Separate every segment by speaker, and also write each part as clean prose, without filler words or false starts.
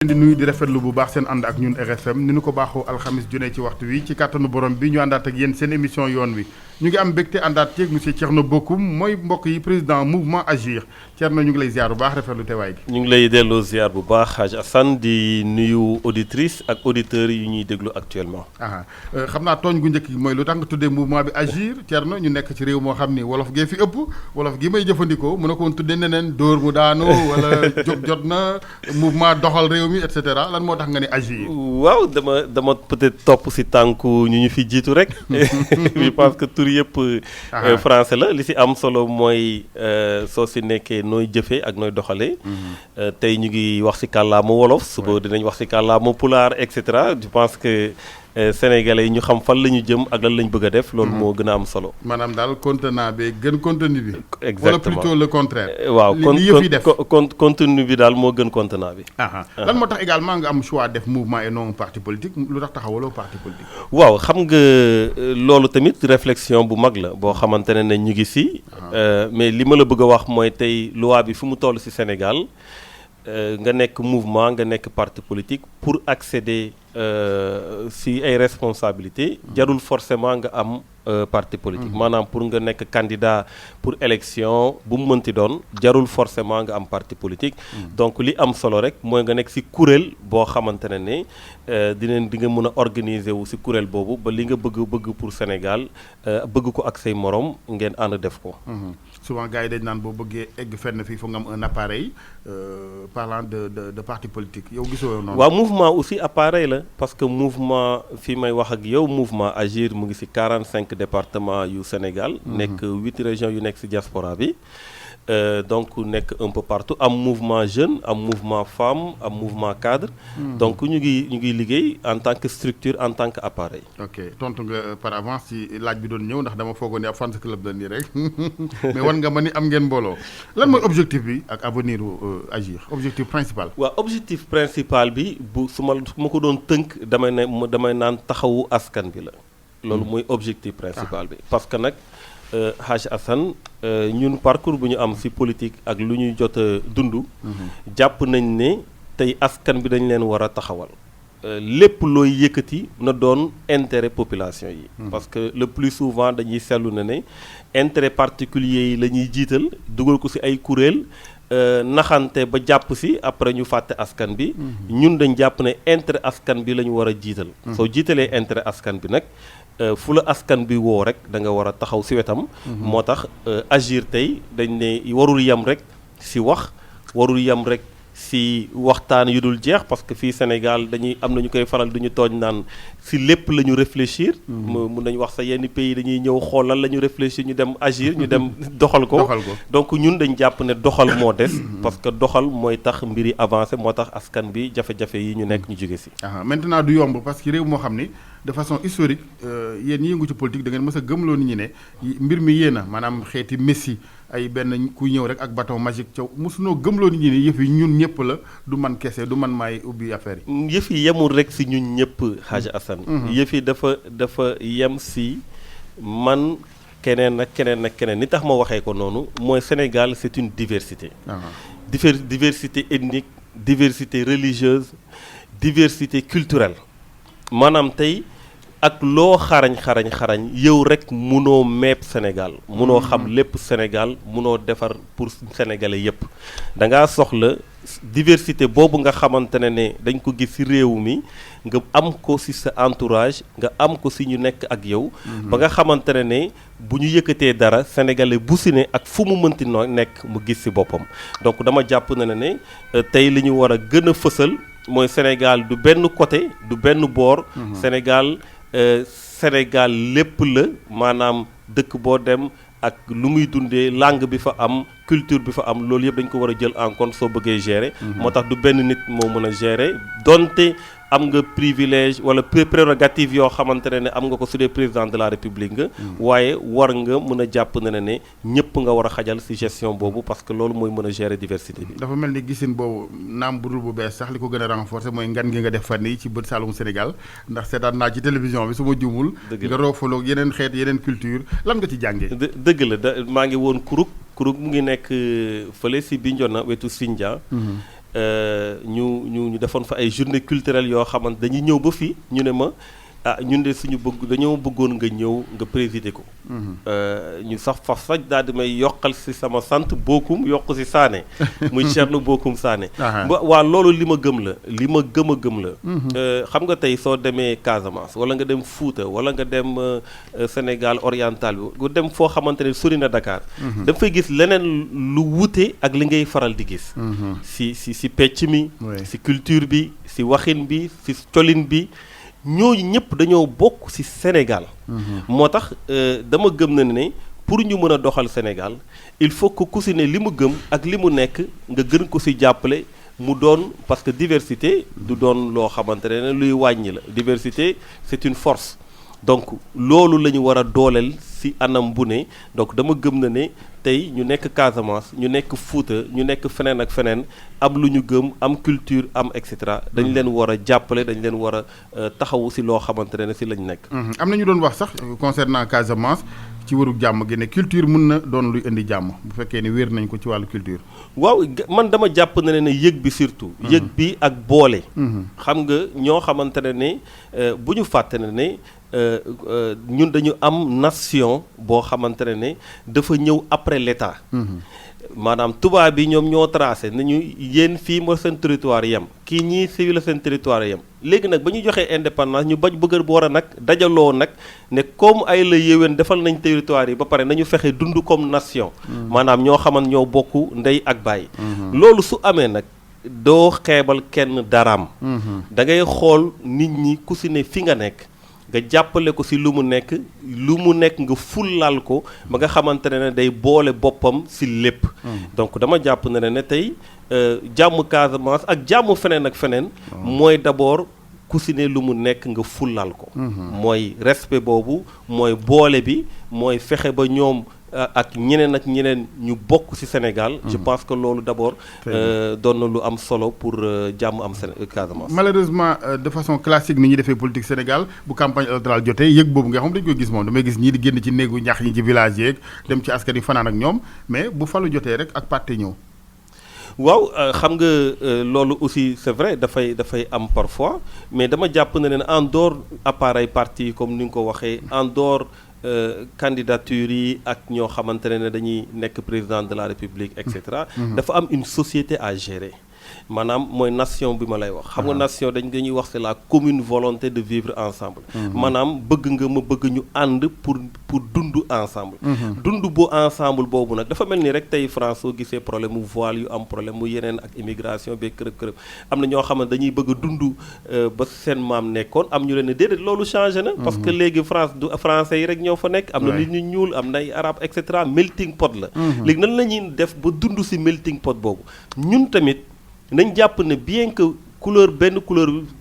Speaker 1: leen di nuyu di rafetlu bu baax seen ànd ak ñun RFM ni ñu ko baaxoo alxamis junne ci waxtu wi ci kàttanu borom bi ñu àndaat ak yéen seen émission yoon wi ñu ngi am mbégte àndaat ceeg monsieur Thierno Bocoum mooy mbokk yi président mouvement Agir Thierno ñu ngi lay ziar bu baax rafetlu teewaay gi.
Speaker 2: ñu ngi lay delloo ziar bu baax Hadj Assane di nuyu auditrices ak auditeurs yi ñuy déglu actuellement.
Speaker 1: xam naa tooñ gu njëkk gi mooy lu tax nga tuddee mouvement bi Agir Thierno ñu nekk ci réew moo xam ni wolof gee fi ëpp wolof gi may jëfandikoo mën na ko woon tuddee neneen dóor mu daanu wala jóg jot na mouvement doxal réew mi et cetera lan moo tax nga ni Agir.
Speaker 2: waaw dama peut-être topp si tànku ñu fi jiitu rek. je pense que tur yëpp français la li si am solo mooy soo si nekkee nooy jëfee ak nooy doxalee. tey ñu ngi wax si kàllaama wolof suba dinañ wax si kàllaama pulaar et cetera je pense que sénégalais yi ñu xam fan la ñu jëm ak lan lañ bëgg a def. loolu moo gën a am solo.
Speaker 1: maanaam daal contenant bi gën contenu bi.
Speaker 2: exactement
Speaker 1: wala plutôt le contraire.
Speaker 2: waaw
Speaker 1: li yëf yi def
Speaker 2: contenu bi daal moo gën contenant bi.
Speaker 1: lan moo tax également nga am choix def mouvement et non parti politique lu tax taxawaloo parti politique.
Speaker 2: waaw xam nga loolu tamit réflexion bu mag la boo xamante ne ñu ngi si. mais li ma la bëgg a wax mooy tey loi bi fu mu toll si Sénégal nga nekk mouvement nga nekk parti politique pour accéder si ay responsabilités jarul forcément nga am parti politique. maanaam pour nga nekk candidat pour élection bu mu mënti doon jarul forcément nga am parti politique. donc li am solo rek mooy nga nekk si kuréel boo xamante ne di nga mën a organiser wu si kuréel boobu ba li nga bëgg pour Sénégal bëgg ko ak say morom ngeen ànd def ko.
Speaker 1: souvent gars yi dañ naan boo bëggee egg fenn fii foog nga am un appareil parlant de parti politique yow gisoo noonu.
Speaker 2: waaw mouvement aussi appareil la parce que mouvement fii may wax ak yow mouvement Agir mu ngi ci 45 départements yu Sénégal. nekk 8 régions yu nekk ci diaspora bi. donc nekk un peu partout am mouvement jeune am mouvement femme am mouvement cadre. donc ñu ngi liggéey en tant que structure en tant que appareil.
Speaker 1: ok tontu nga par avance ci laaj bi doon ñëw ndax dama foogoon ne ab fans club la nii rek mais wan nga ma ni am ngeen mbooloo lan mooy objectif bi ak avenir Agir objectif principal.
Speaker 2: waaw objectif principal bi su ma ko doon tënk damay naan taxawu askan bi la. loolu mooy objectif principal bi parce que nag. Hadj Assane ñun parcours bu ñu am ci politique ak lu ñuy jot a dund. jàpp nañ ne tey askan bi dañ leen war a taxawal. lépp looy yëkkati na doon intérêt population yi. parce que le plus souvent dañuy seetlu ne intérêt particulier yi la ñuy jiital dugal ko ci ay kuréel naxante ba jàpp ci après ñu fàtte askan bi. ñun dañ jàpp ne intérêt askan bi la ñu war a jiital. soo jiitalee intérêt askan bi nag. fu la askan bi woo rek da nga war a taxaw ci wetam. moo tax Agir tey dañ ne warul yem rek ci wax warul yem rek ci waxtaan yu dul jeex parce que fii Sénégal dañuy am na ñu koy faral du ñu tooñ naan ci lépp la ñu réfléchir. mun nañu wax sa yenn pays dañuy ñëw xool lan la ñu réfléchir ñu dem Agir ñu dem doxal ko. donc ñun dañ jàpp ne doxal moo des. parce que doxal mooy tax mbir yi avancé moo tax askan bi jafe-jafe yi ñu nekk ñu jóge ci.
Speaker 1: maintenant du yomb parce que réew moo xam ni. de façon historique yéen ñi yëngu ci politique da ngeen mës a gëmloo nit ñi ne mbir mi yéen a maanaam xeeti messi ay benn ku ñëw rek ak bâton magique caw mosunoo gëmloo nit ñi ne yëf yi ñun ñëpp la du man kese du man maay ubbi affaire yi.
Speaker 2: yëf yi yemul rek ci ñun ñëpp Hadj Assane. yëf yi dafa yem ci man keneen ak keneen ni tax ma waxee ko noonu mooy Sénégal c'est une diversité. diversité ethnique diversité religieuse diversité culturelle. maanaam tey ak loo xarañ yow rek munoo meeb Sénégal munoo xam lépp Sénégal munoo defar pour sénégalais yépp da ngaa soxla diversité boobu nga xamante ne dañ ko gis ci réew mi nga am ko ci sa entourage nga am ko ci ñu nekk ak yow. ba nga xamante ne bu ñu yëkkatee dara sénégalais bu ci ne ak fu mu mënti nekk mu gis ci boppam donc dama jàpp ne tey li ñu war a gën a fësal. mooy Sénégal du benn côté du benn boor. Sénégal lépp la maanaam dëkk boo dem ak lu muy dundee langue bi fa am culture bi fa am loolu yëpp dañ ko war a jël en compte soo bëggee gérer. moo tax du benn nit moo mën a gérer donte am nga privilège wala prérogative yoo xamante ne am nga ko su dee président de la république nga. waaye war nga mën a jàpp ne ñëpp nga war a xajal ci gestion boobu parce que loolu mooy mën a gérer diversité bi.
Speaker 1: dafa mel ni gisin boobu naam budul bu bees sax li ko gën a renforcer mooy ngan gi nga def fan yi ci bët Saloum Sénégal ndax seetaan naa ci télévision bi su ma juumul. nga roofaloo yeneen xeet yeneen culture lan nga ci jàngee.
Speaker 2: dëgg la maa ngi woon Kuruk mu ngi nekk fële ci Bignona wetu Sindia. ñu defoon fa ay journée culturelle yoo xamante dañuy ñëw ba fii ñu ne ma ñun de suñu dañoo bëggoon nga ñëw nga présider ko. ñu sax daal di may yokkal si sama sant Bokum yokk si Sané muy Thierno Bokum Sané. waaw loolu li ma gëm la li ma gëm la. xam nga tey soo demee Casamance wala nga dem Fouta wala nga dem Sénégal oriental bi nga dem foo xamante ne sori na Dakar. da fay gis leneen lu wute ak li ngay faral di gis. si pecc mi. si culture bi si waxin bi si colin bi. ñooñu ñëpp dañoo bokk ci Sénégal. moo tax dama gëm na ne pour ñu mën a doxal Sénégal il faut que ku ci ne li mu gëm ak li mu nekk nga gën ko ci jàppale mu doon parce que diversité du doon loo xamante ne luy wàññi la diversité c'est une force donc loolu la ñu war a dooleel ci anam bu ne donc dama gëm na ne tey ñu nekk Casamance ñu nekk Fouta ñu nekk feneen ak feneen am lu ñu gëm am culture am et cetera dañ leen war a jàppale dañ leen war a taxawu ci loo xamante ne ci lañ nekk.
Speaker 1: am na ñu doon wax sax concernant Casamance ci wëru jàmm gi ne culture mën na doon luy indi jàmm bu fekkee ni wéer nañ ko ci wàllu culture.
Speaker 2: waaw man dama jàpp ne yëg bi surtout. yëg bi ak boole. xam nga ñoo xamante ne bu ñu fàtte ne ñun dañu am nation boo xamante ne dafa ñëw après l'État. maanaam tubaab bi ñoom ñoo tracé nañu yéen fii moo seen territoire yem kii ñii fii la seen territoire yem léegi nag ba ñu joxee indépendance ñu bañ bëgg boor a nag dajaloo nag ne comme ay la yéwén defal nañ territoire yi ba pare nañu fexe dund comme nation. maanaam ñoo xamante ñoo bokk ndey ak baay. loolu su amee nag doo xeebal kenn daraam. da ngay xool nit ñi ku si ne fi nga nekk. nga jàppale ko ci lu mu nekk nga fullaal ko ba nga xamante ne day boole boppam ci lépp. donc dama jàpp ne tey jàmm Casamance ak jàmm feneen ak feneen. mooy d'abord ku ci ne lu mu nekk nga fullaal ko. mooy respect boobu mooy boole bi mooy fexe ba ñoom. ak ñeneen ñu bokk ci Sénégal. je pense que loolu d'abord doon na lu am solo pour jàmm am Casamance.
Speaker 1: malheureusement de façon classique ni ñuy defee politique Sénégal bu campagne électorale jotee yëg boobu nga xam dañu koy gis moom damay gis ñii di génn ci néegu ñax ñi ci village yeeg dem ci askan yi fanaan ak ñoom mais bu falu jotee rek ak parti ñëw.
Speaker 2: waaw xam nga loolu aussi c'est vrai dafay am parfois mais dama jàpp ne en dehors appareil parti comme ni nga ko waxee en dehors. Candidature yi ak ñoo xamante ne dañuy nekk président de la République et cetera. dafa am une société à gérer maanaam mooy nation bi ma lay wax. xam nga nation dañuy wax c'est la commune volonté de vivre ensemble. maanaam ma bëgg ñu ànd pour dund ensemble. dund bu ensemble boobu nag dafa mel ni rek tey France soo gisee problème mu voile yu am problème mu yeneen ak immigration beeg kërëb am na ñoo xam ne dañuy bëgg a dund ba seen maam nekkoon am ñu leen ne déedéet loolu changé na. parce que léegi France du français yi rek ñoo fa nekk. am na nit ñu ñuul am na ay arabe et cetera melting pot la. léegi nan la ñuy def ba dund ci melting pot boobu ñun tamit. nañ jàpp ne bien que couleur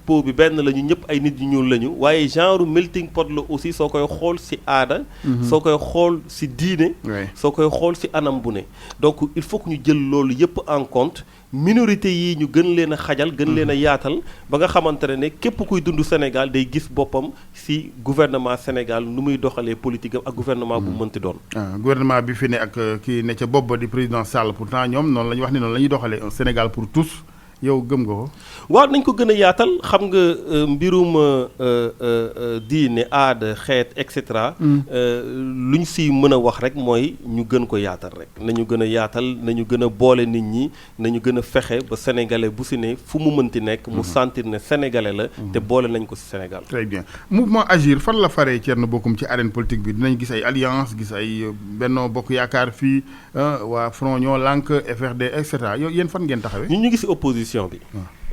Speaker 2: peau bi benn la ñu ñëpp ay nit ñu ñuul lañu waaye genre melting pot la aussi soo koy xool ci aada. soo koy xool ci diine. soo koy xool ci anam bu ne. donc il faut que ñu jël loolu yëpp en compte minorité yi ñu gën leen a xajal gën leen a yaatal ba nga xamante ne képp kuy dund Sénégal day gis boppam ci gouvernement Sénégal nu muy doxalee politique ak gouvernement bu mënti doon.
Speaker 1: gouvernement bi fi ne ak kii ne ca bopp ba di président Sall pourtant ñoom noonu la ñuy wax ni noonu la ñuy doxalee un Sénégal pour tous. yow gëm nga ko.
Speaker 2: waaw nañ ko gën a yaatal xam nga mbirum diine aada xeet et cetera. lu ñu si mën a wax rek mooy ñu gën ko yaatal rek nañu gën a yaatal nañu gën a boole nit ñi nañu gën a fexe ba sénégalais bu si ne fu mu mënti nekk. mu sentir ne sénégalais la. te boole nañ ko si Sénégal.
Speaker 1: très bien mouvement Agir fan la faree Thierno Bocoum ci arène politique bi dinañ gis ay alliance gis ay Benno Bokk Yaakaar fii waa Front Ñoo Lànk FRD et cetera yow yéen fan ngeen taxawee.
Speaker 2: ñu ngi si opposition bi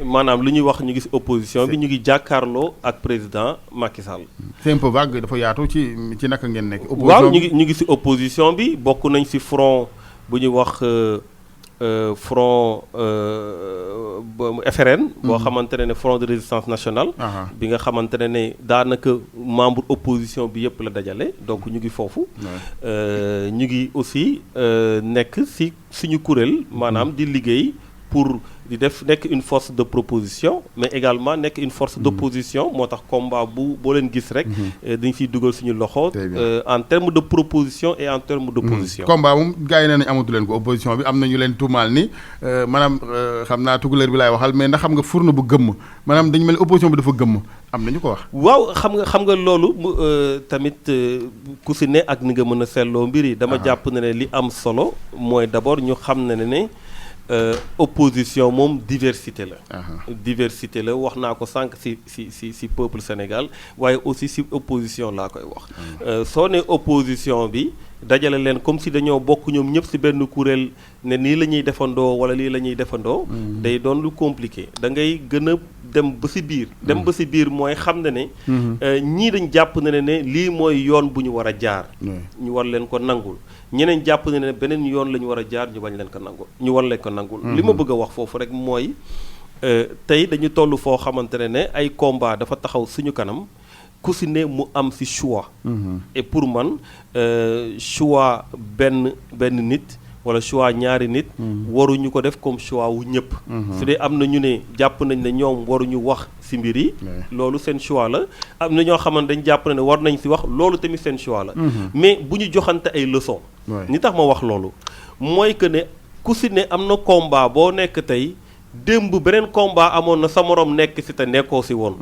Speaker 2: maanaam lu ñuy wax ñu ngi ci opposition bi ñu ngi jàkkaarloo ak président Macky Sall.
Speaker 1: c'est un peu vague dafa yaatu ci naka ngeen nekk.
Speaker 2: waaw ñu ngi ci opposition bi bokk nañ ci front bu ñuy wax front FRN. boo xamante ne front de résistance nationale. bi nga xamante ne daanaka membre opposition bi yëpp la dajale donc ñu ngi foofu. ñu ngi aussi nekk ci suñu kuréel maanaam di liggéey. pour di def nekk une force de proposition mais également nekk une force d'opposition moo tax combat boo leen gis rek dañ siy dugal suñu loxo en termes de proposition et en termes d'opposition.
Speaker 1: combat moom gars yi nee nañ amatu leen ko opposition bi am na ñu leen tuumaal ni maanaam xam naa tukulóor bi laay waxal mais ndax xam nga fourne bu gëmm maanaam dañu mel ni opposition bi dafa gëmm am na ñu ko wax.
Speaker 2: waaw xam nga loolu tamit ku si ne ak ni nga mën a seetloo mbir yi. dama jàpp ne li am solo mooy d'abord ñu xam ne opposition moom diversité la. diversité la wax naa ko sànq si peuple Sénégal waaye aussi si opposition laa koy wax. soo ne opposition bi dajale leen comme si dañoo bokk ñoom ñëpp si benn kuréel ne nii la ñuy defandoo wala lii la ñuy defandoo. day doon lu compliqué da ngay gën a dem ba si biir. dem ba si biir mooy xam ne ñii dañ jàpp ne lii mooy yoon bu ñu war a jaar. ñu war leen ko nangul. ñeneen jàpp ne beneen yoon la ñu war a jaar ñu bañ leen ko nangul ñu war leen ko nangul. li ma bëgg a wax foofu rek mooy tey dañu toll foo xamante ne ay combat dafa taxaw suñu kanam ku si ne mu am si choix. et pour man choix benn nit wala choix ñaari nit. waruñu ko def comme choix wu ñëpp. su dee am na ñu ne jàpp nañ ne ñoom waruñu wax si mbir yi. loolu seen choix la am na ñoo xamante dañ jàpp ne war nañ si wax loolu tamit seen choix la. mais bu ñu joxante ay leçons. ni tax ma wax loolu mooy que ne ku si ne am na combat boo nekk tey démb beneen combat amoon na sa morom nekk si te nekkoo si woon.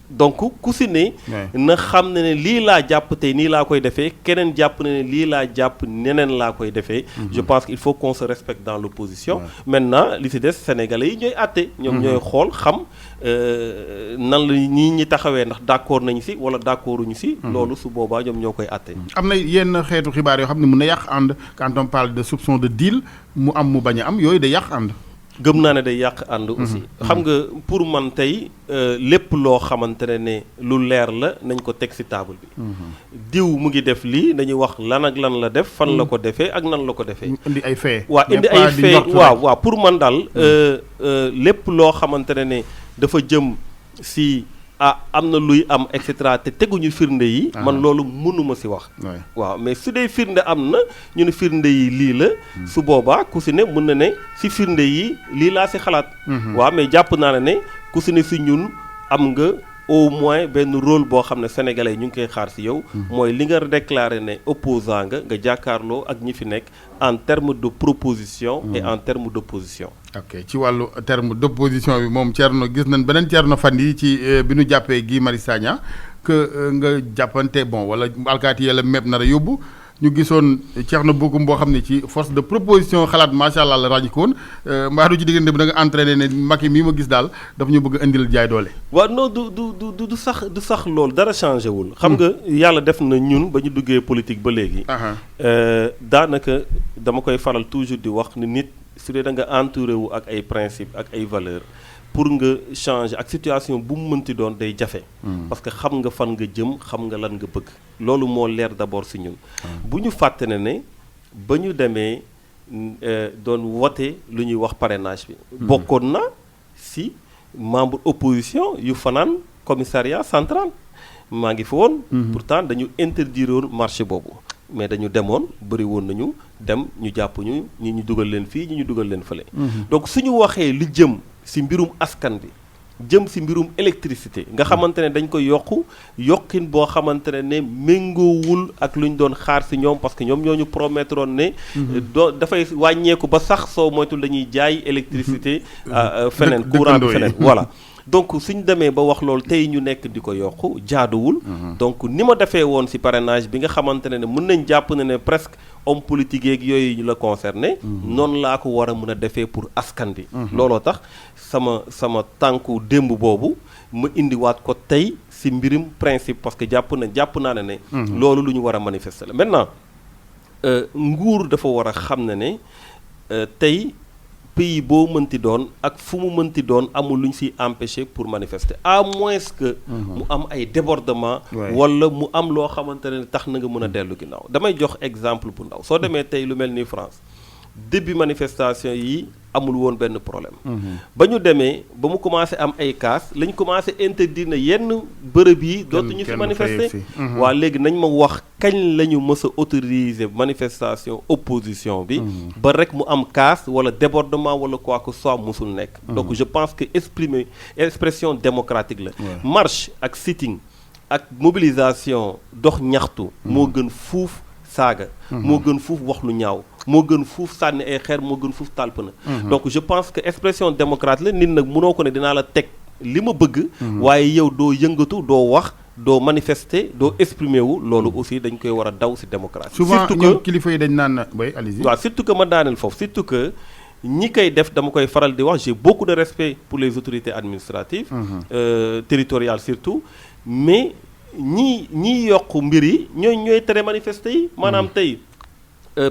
Speaker 2: donc ku si ne na xam ne lii laa jàpp tey nii laa koy defee keneen jàpp ne lii laa jàpp neneen laa koy defee. je pense qu'il faut qu'on se respecte dans l'opposition. maintenant li si des Sénégalais yi ñooy àtte. ñoom ñooy xool xam nan la ñi taxawee ndax d'accord nañu si wala d'accorduñu si. loolu su boobaa ñoom ñoo koy àtte.
Speaker 1: am na yenn xeetu xibaar yoo xam ne mën na yàq ànd quand on parle de soupçon de deal mu am mu bañ a am yooyu day yàq ànd.
Speaker 2: gëm naa ne day yàq ànd aussi. xam nga pour man tey lépp loo xamante ne lu leer la nañ ko teg ci table bi. diw mu ngi def lii dañuy wax lan ak lan la def fan la ko defee ak nan la ko defee.
Speaker 1: indi ay fait.
Speaker 2: waaw indi ay fait waaw pour man daal lépp loo xamante ne dafa jëm ci am na luy am et cetera te teguñu firnde yi. man loolu mënuma ci wax. waaw mais su dee firnde am na ñu ne firnde yi lii la. su boobaa ku ci ne mën na ne ci firnde yi lii laa ci xalaat. waaw mais jàpp naa ne ku ci ne ci ñun am nga au moins benn rôle boo xam ne sénégalais ñu ngi koy xaar ci yow. mooy li nga déclaré ne opposant nga jàkkaarloo ak ñi fi nekk en termes de proposition. et en termes d'opposition.
Speaker 1: ok ci wàllu terme d'opposition bi moom Thierno gis nañ beneen Thierno fan yi ci bi nu jàppee Guy Marius Sagna que nga jàppante bon wala alkaati yàlla mépp nar a yóbbu ñu gisoon Thierno Bocoum boo xam ne ci force de proposition xalaat macha allah la ràññi ko woon mbaa du ci diggante bi da nga entraîné ne Macky mii ma gis daal dafa ñu bëgg indil jaay doole.
Speaker 2: waaw non du sax loolu dara changé wul. xam nga yàlla def na ñun ba ñu duggee politique ba léegi. daanaka dama koy faral toujours di wax ni nit. su dee da nga entouré wu ak ay principes ak ay valeurs pour nga changer ak situation bu mu mënti doon day jafe. parce que xam nga fan nga jëm xam nga lan nga bëgg. loolu moo leer d'abord ci ñun. bu ñu fàtte ne ba ñu demee doon wote lu ñuy wax parrainage bi. bokkoon na ci membre opposition yu fanaan commissariat central maa ngi fi woon. pourtant dañu interdire woon marché boobu. mais dañu demoon bëri woon nañu dem ñu jàpp ñu ñi ñu dugal leen fii ñi ñu dugal leen fële. donc suñu waxee li jëm ci mbirum askan bi jëm ci mbirum électricité nga xamante ne dañ ko yokkin boo xamante ne méngoowul ak lu ñu doon xaar ci ñoom parce que ñoom ñoo ñu promettroon ne. dafay wàññeeku ba sax soo moytul dañuy jaay électricité. feneen courant bi feneen voilà. donc suñ demee ba wax loolu tey ñu nekk di ko yokku jaaduwul. donc ni ma defee woon ci parrainage bi nga xamante ne mën nañ jàpp ne presque homme politique yeeg yooyu ñu la concerné. noonu laa ko war a mën a defee pour askan bi. looloo tax sama tànku démb boobu ma indiwaat ko tey ci mbirum principe parce que jàpp naa ne. loolu lu ñu war a manifester la maintenant nguur dafa war a xam ne tey. pays boo mënti doon ak fu mu mënti doon amul lu ñu siy empêcher pour manifester à moins que mu am ay débordement wala mu am loo xamante ne tax na nga mën a dellu ginnaaw damay jox exemple bu ndaw soo demee tey lu mel ni France début manifestation yi amul woon benn problème ba ñu demee ba mu commencé am ay cas lañ commencé interdire na yenn bërëb yi dootuñu fi manifester waa léegi nañ ma wax kañ la ñu mës a autoriser manifestation opposition bi ba rek mu am casse wala débordement wala quoi que soit musul nekk. Donc je pense que expression démocratique la. Marche ak sitting ak mobilisation dox ñaxtu moo gën fuuf saaga. moo gën fuuf wax lu ñaaw. moo gën fuuf sànni ay xeer moo gën fuuf tàlp na. Donc je pense que expression démocratique la nit nag mënoo ko ne dinaa la teg li ma bëgg. waaye yow doo yëngatu doo wax doo manifester doo exprimer wu loolu aussi dañ koy war a daw ci démocratie.
Speaker 1: souvent ñoom kilifa yi dañ naan bay allez-y.
Speaker 2: waaw surtout que ma daaneel foofu surtout que ñi koy def dama koy faral di wax j'ai beaucoup de respect pour les autorités administratives. Territoriales surtout mais ñi yokk mbir yi ñooy tere manifester yi. maanaam tey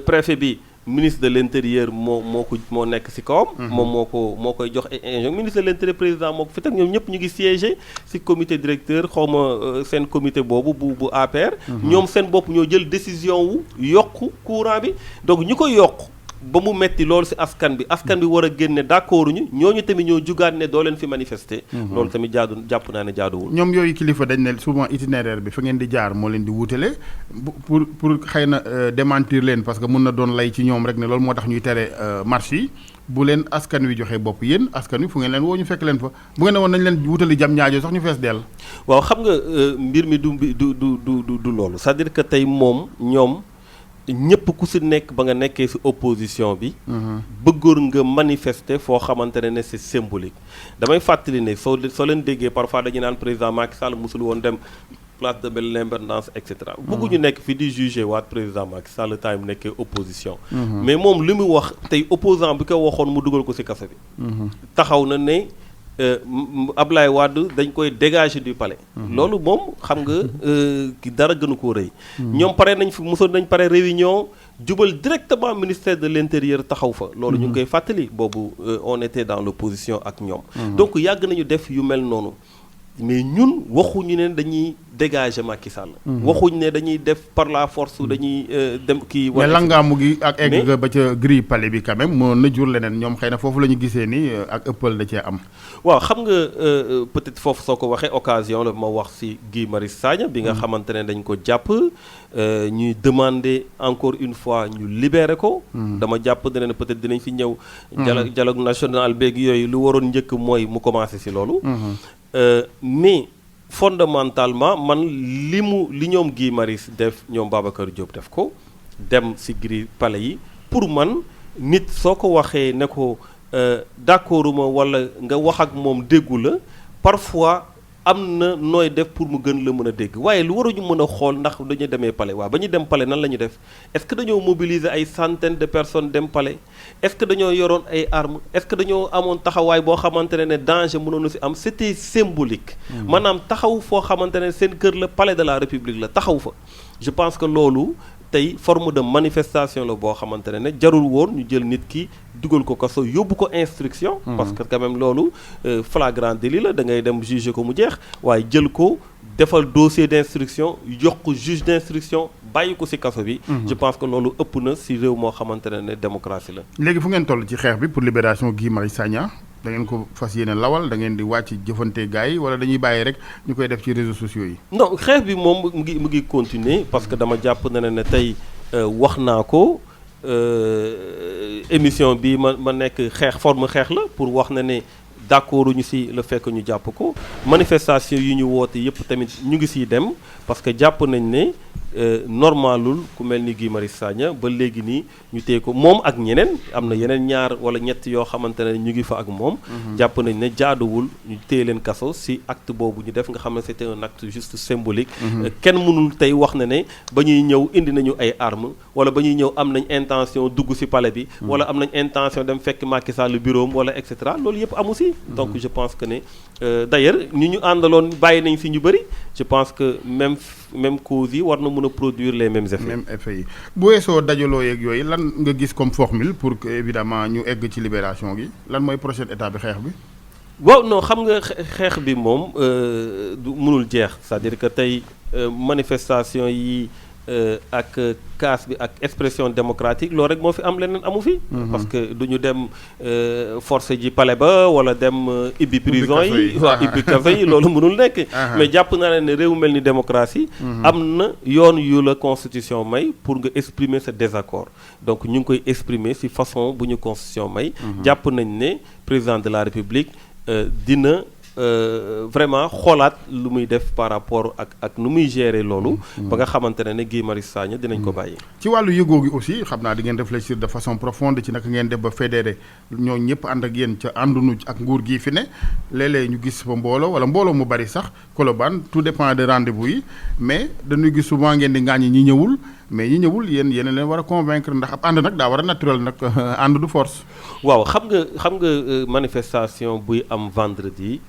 Speaker 2: préfet bi. Ministre de l'Intérieur moo nekk ci kawam. moom moo koy jox injonction ministre de l'Intérieur président moo ko fi teg ñoom ñëpp ñu ngi siégé ci comité directeur xawma seen comité boobu bu APR. ñoom seen bopp ñoo jël décision wu yokk courant bi donc ñu ko yokk ba mu metti loolu ci askan bi war a génne d'accorduñu ñooñu tamit ñoo jugaat ne doo leen fi manifester. loolu tamit jàpp naa ne jaaduwul.
Speaker 1: ñoom yooyu kilifa dañ ne souvent itinéraire bi fa ngeen di jaar moo leen di wutale pour xëy na démentir leen parce que mun na doon lay ci ñoom rek ne loolu moo tax ñuy tere marche yi bu leen askan wi joxe bopp yéen askan wi fu ngeen leen woo ñu fekk leen fa bu ngeen ne woon nañ leen wutali jam ñaajo sax ñu fees dell.
Speaker 2: waaw xam nga mbir mi du loolu c'est-à-dire que tey moom ñoom. ñëpp ku ci nekk ba nga nekkee ci opposition bi bëggoon nga manifester foo xamante ne c'est symbolique damay fàttali ne soo leen déggee parfois dañu naan président Macky Sall musul woon dem place de l'Indépendance et cetera bëgguñu nekk fi di juger waat président Macky Sall temps mu nekkee opposition mais moom li mu wax tey opposant bi ko waxoon mu dugal ko ci kaso bi taxaw na ne Ablaye Wade dañ koy dégager du palais. loolu moom xam nga ki dara gënu koo rëy. ñoom pare nañ fi mosoon nañ pare réunion jubal directement ministère de l'Intérieur taxaw fa. loolu ñu ngi koy fàttali boobu on était dans l'opposition ak ñoom. donc yàgg nañu def yu mel noonu. mais ñun waxuñu ne dañuy dégager Macky Sall. waxuñu ne dañuy def par la force dañuy dem kii.
Speaker 1: mais langaamu gi ak egg ba ca grille palais bi quand même moo na jur leneen ñoom xëy na foofu la ñu gisee ni ak ëppal da cee am.
Speaker 2: waaw xam nga peut-être foofu soo ko waxee occasion la ma wax ci Guy Marius Sagna bi nga xamante ne dañ ko jàpp ñuy demander encore une fois ñu libérer ko. dama jàpp ne peut-être dinañ fi ñëw. dialogue national beeg yooyu lu waroon njëkk mooy mu commencer ci loolu. Mais fondamentalement man li ñoom Guy Marius def ñoom Babacar Diop def ko dem ci grille palais yi pour man nit soo ko waxee ne ko d'accorduma walla nga wax ak moom déggu la parfois am na nooy def pour mu gën la mën a dégg waaye lu waruñu mën a xool ndax dañu demee palais waaw ba ñu dem palais nan la ñu def est-ce que dañoo mobiliser ay centaines de personnes dem palais est-ce que dañoo yoroon ay armes est-ce que dañoo amoon taxawaay boo xamante ne danger mënoon na ci am c'était symbolique. maanaam taxaw foo xamante ne seen kër la palais de la République la taxaw fa. je pense que loolu tey forme de manifestation la boo xamante ne jarul woon ñu jël nit ki dugal ko kaso yóbbu ko instruction. parce que quand même loolu flagrant délit la da ngay dem juger ko mu jeex waaye jël ko defal dossier d'instruction jox ko juge d'instruction bàyyi ko ci kaso bi. je pense que loolu ëpp na ci réew moo xamante ne démocratie la.
Speaker 1: léegi fu ngeen toll ci xeex bi pour libération Guy Marius Sagna da ngeen ko fas yéene lawal da ngeen di wàcc jëfante gars yi wala dañuy bàyyi rek ñu koy def ci réseaux sociaux yi.
Speaker 2: non xeex bi moom mu ngi continuer parce que dama jàpp ne tey wax naa ko émission bi ma nekk xeex forme xeex la pour wax ne d'accord ñu ci le fait que ñu jàpp ko manifestation yi ñu woote yépp tamit ñu ngi ciy dem parce que jàpp nañ ne normalul ku mel ni Guy Marius Sagna ba léegi nii ñu téye ko moom ak ñeneen am na yeneen ñaar wala ñett yoo xamante ne ñu ngi fa ak moom. jàpp nañ ne jaaduwul ñu téye leen kaso ci acte boobu ñu def nga xam ne c'était un acte juste symbolique. kenn mënul tey wax ne ba ñuy ñëw indi nañu ay armes wala ba ñuy ñëw am nañ intention dugg ci palais bi. wala am nañ intention dem fekk Macky Sall bureau wala et cetera loolu yëpp amu ci. donc je pense que ne d'ailleurs ñu àndaloon bàyyi nañ ci ñu bari je pense que même cause yi war na mën a produire les mêmes effets.
Speaker 1: même effets yi bu weesoo dajaloo yeeg yooyu lan nga gis comme formule pour que évidemment ñu egg ci libération gi lan mooy prochaine étape bi xeex bi.
Speaker 2: waaw non xam nga xeex bi moom du mënul jeex c'est-à-dire que tey manifestation yi ak casse bi ak expression démocratique loolu rek moo fi am leneen amu fi. parce que du ñu dem force ji palais ba wala dem ibbi prison yi waaw ibbi kaso yi loolu mënul nekk. mais jàpp naa ne réew mel ni démocratie. am na yoon yu la constitution may pour nga exprimer sa désaccord donc ñu ngi koy exprimer ci façon bu ñu constitution may. jàpp nañ ne président de la république dina. Vraiment xoolaat lu muy def par rapport ak nu muy gérer loolu. ba nga xamante ne Guy Marius Sagna dinañ ko bàyyi.
Speaker 1: ci wàllu yëgoo gi aussi xam naa di ngeen réfléchir de façon profonde ci naka ngeen def ba fédéré ñoo ñëpp ànd ak yéen ca àndunu ak nguur gii fi ne léeg-léeg ñu gis fa mbooloo wala mbooloo mu bari sax Colobane tout dépend de rendez-vous yi mais dañuy gis souvent ngeen di ŋaañi ñi ñëwul mais ñi ñëwul yéen leen war a convaincre ndax ab ànd nag daa war a naturel nag ànd du force.
Speaker 2: waaw xam nga manifestation buy am vendredi.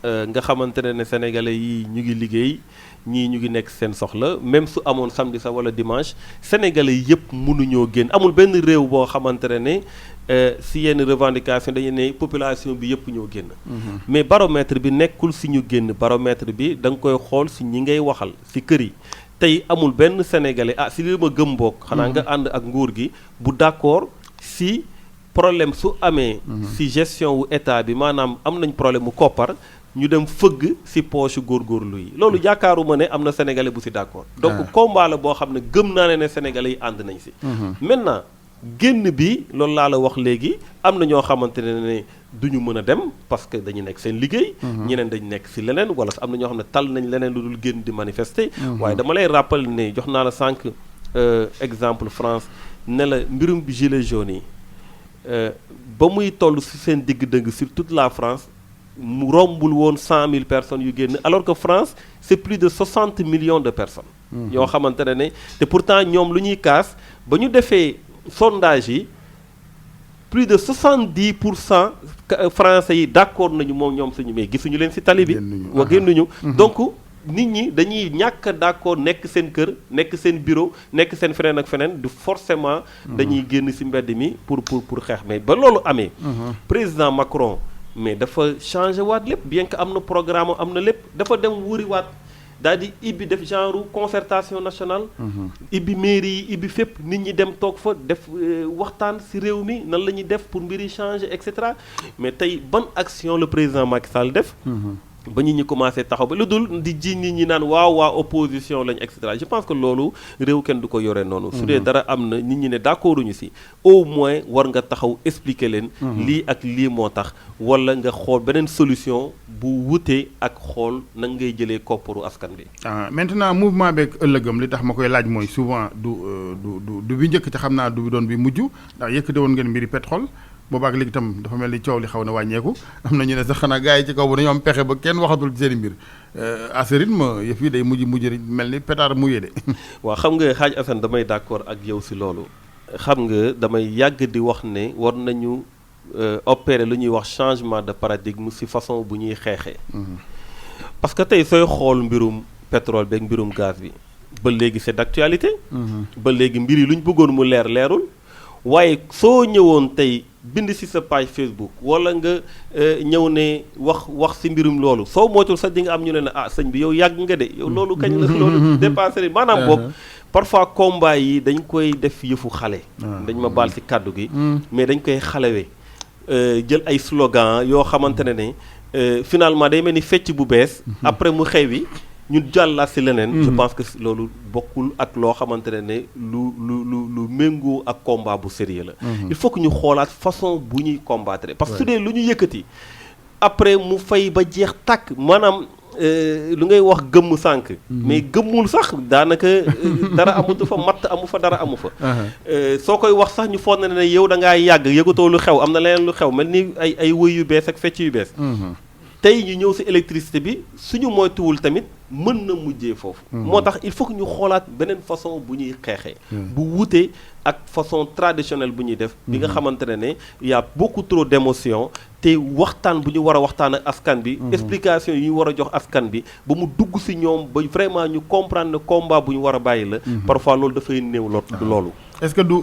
Speaker 2: nga xamante ne sénégalais yi ñu ngi liggéey ñii ñu ngi nekk seen soxla même su amoon samedi sax wala dimanche sénégalais yëpp mënuñoo génn amul benn réew boo xamante ne si yenn revendication dañu ne population bi yëpp ñoo génn. mais baromètre bi nekkul si ñu génn baromètre bi da nga koy xool si ñi ngay waxal si kër yi. tey amul benn sénégalais si li ma gëm bokk. xanaa nga ànd ak nguur gi bu d'accord si problème su amee. si gestion wu état bi maanaam am nañ problème mu koppar. ñu dem fëgg ci poche góorgóorlu yi loolu yaakaaruma ne am na sénégalais bu ci d'accord donc combat la boo xam ne gëm naa ne sénégalais yi ànd nañ ci maintenant génn bi loolu laa la wax léegi am na ñoo xamante ne du ñu mën a dem parce que dañu nekk seen liggéey ñeneen dañu nekk ci leneen wala am na ñoo xam ne tal nañ leneen lu dul génn di manifester waaye dama lay rappeler ne jox naa la sànq exemple France ne la mbirum bi gilet jaune yi ba muy toll ci seen digg-dëgg sur toute la France mu rombul woon 100 000 personnes yu génn alors que France c'est plus de 60 millions de personnes yoo xamante ne te pourtant ñoom lu ñuy kaas ba ñu defee sondage yi plus de 70% français yi d'accord nañu moom ñoom suñu mais gisuñu leen ci tali bi wa génnuñu donc nit ñi dañuy ñàkk d'accord nekk seen kër nekk seen bureau nekk seen feneen ak feneen du forcément dañuy génn ci mbedd mi pour xeex mais ba loolu amee président Macron mais dafa changé waat lépp bien que am na programme am na lépp dafa dem wuri waat daal di ibbi def genre concertation nationale ibbi mairie yi ibbi fépp nit ñi dem toog fa def waxtaan ci réew mi nan la ñuy def pour mbir yi changer et cetera mais tey ban action le président Macky Sall def ba nit ñi commencé taxaw ba lu dul di ji nit ñi naan waaw waa opposition lañ et cetera je pense que loolu réew kenn du ko yore noonu su dee dara am na nit ñi ne d'accorduñu ci au moins war nga taxaw expliquer leen lii ak lii moo tax wala nga xool beneen solution bu wutee ak xool nan ngay jëlee kopparu askan bi
Speaker 1: maintenant mouvement beeg ëllëgam li tax ma koy laaj mooy souvent du bi njëkk te xam naa du bi doon bi mujj ndax yëkkate woon ngeen mbiri pétrole boobaak léegi itam dafa mel ni coow li xaw na wàññeeku am na ñu ne sax xanaa gars yi ci kaw bu dañoo am pexe ba kenn waxatul ci seen mbir à ce rythme yëf yi day mujj mel ni pétard mouillé de
Speaker 2: waaw xam nga Hadj Assane damay d'accord ak yow ci loolu xam nga damay yàgg di wax ne war nañu opérer lu ñuy wax changement de paradigme ci façon bu ñuy xeexee parce que tey sooy xool mbirum pétrole beeg mbirum gaz bi ba léegi c'est d'actualité ba léegi mbir yi lu ñu bëggoon mu leerul waaye soo ñëwoon tey bind ci sa page Facebook wala nga ñëw ne wax ci mbirum loolu soo moytul sax di nga am ñu ne sëñ bi yow yàgg nga de yow loolu kañ la loolu dépassé maanaam boog parfois combat yi dañ koy def yëfu xale dañ ma baal ci kàddu gi mais dañ koy xalewee jël ay slogan yoo xamante ne finalement day mel ni fecc bu bees après mu xewi ñu jàllaat ci leneen je pense que loolu bokkul ak loo xamante ne lu méngoo ak combat bu sérieux la il faut que ñu xoolaat façon bu ñuy combattre parce que su dee lu ñu yëkkati après mu fay ba jeex tàkk maanaam lu ngay wax gëmm sànq mais gëmmul sax daanaka dara amutu fa matt amu fa dara amu fa soo koy wax sax ñu foog na ne yow da ngaa yàgg yëgatoo lu xew am na leneen lu xew mel ni ay wëy yu bees ak fecc yu bees tey ñu ñëw ci électricité bi suñu moytuwul tamit mën na mujjee foofu moo tax il faut que ñu xoolaat beneen façon bu ñuy xeexee bu wutee ak façon traditionnelle bu ñuy def bi nga xamante ne y a beaucoup trop d'émotion te waxtaan bu ñu war a waxtaan ak askan bi explication yi ñu war a jox askan bi ba mu dugg ci ñoom ba vraiment ñu comprendre ne combat bu ñu war a bàyyi la parfois loolu dafay néew loolu
Speaker 1: est-ce que du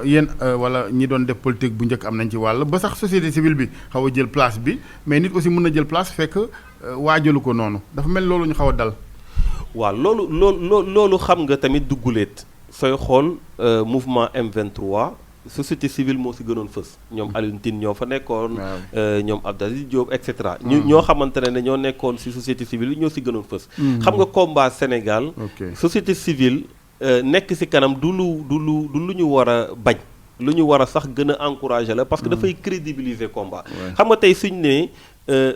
Speaker 1: yéen wala ñi doon def politique bu njëkk am nañ ci wàll ba sax société civile bi xaw a jël place bi mais nit aussi mën na jël place fekk waajalu ko noonu dafa mel loolu ñu xaw a dal
Speaker 2: waaw loolu xam nga tamit dugguleet sooy xool mouvement M23 société civile moo si gënoon fës ñoom Alioune Tine ñoo fa nekkoon ñoom Abdou Aziz Diop et cetera ñoo xamante ne ñoo nekkoon si société civile bi ñoo si gënoon fës xam nga combat Sénégal société civile nekk si kanam du lu ñu war a bañ lu ñu war a sax gën a encourager la parce que dafay crédibiliser combat xam nga tey suñ ne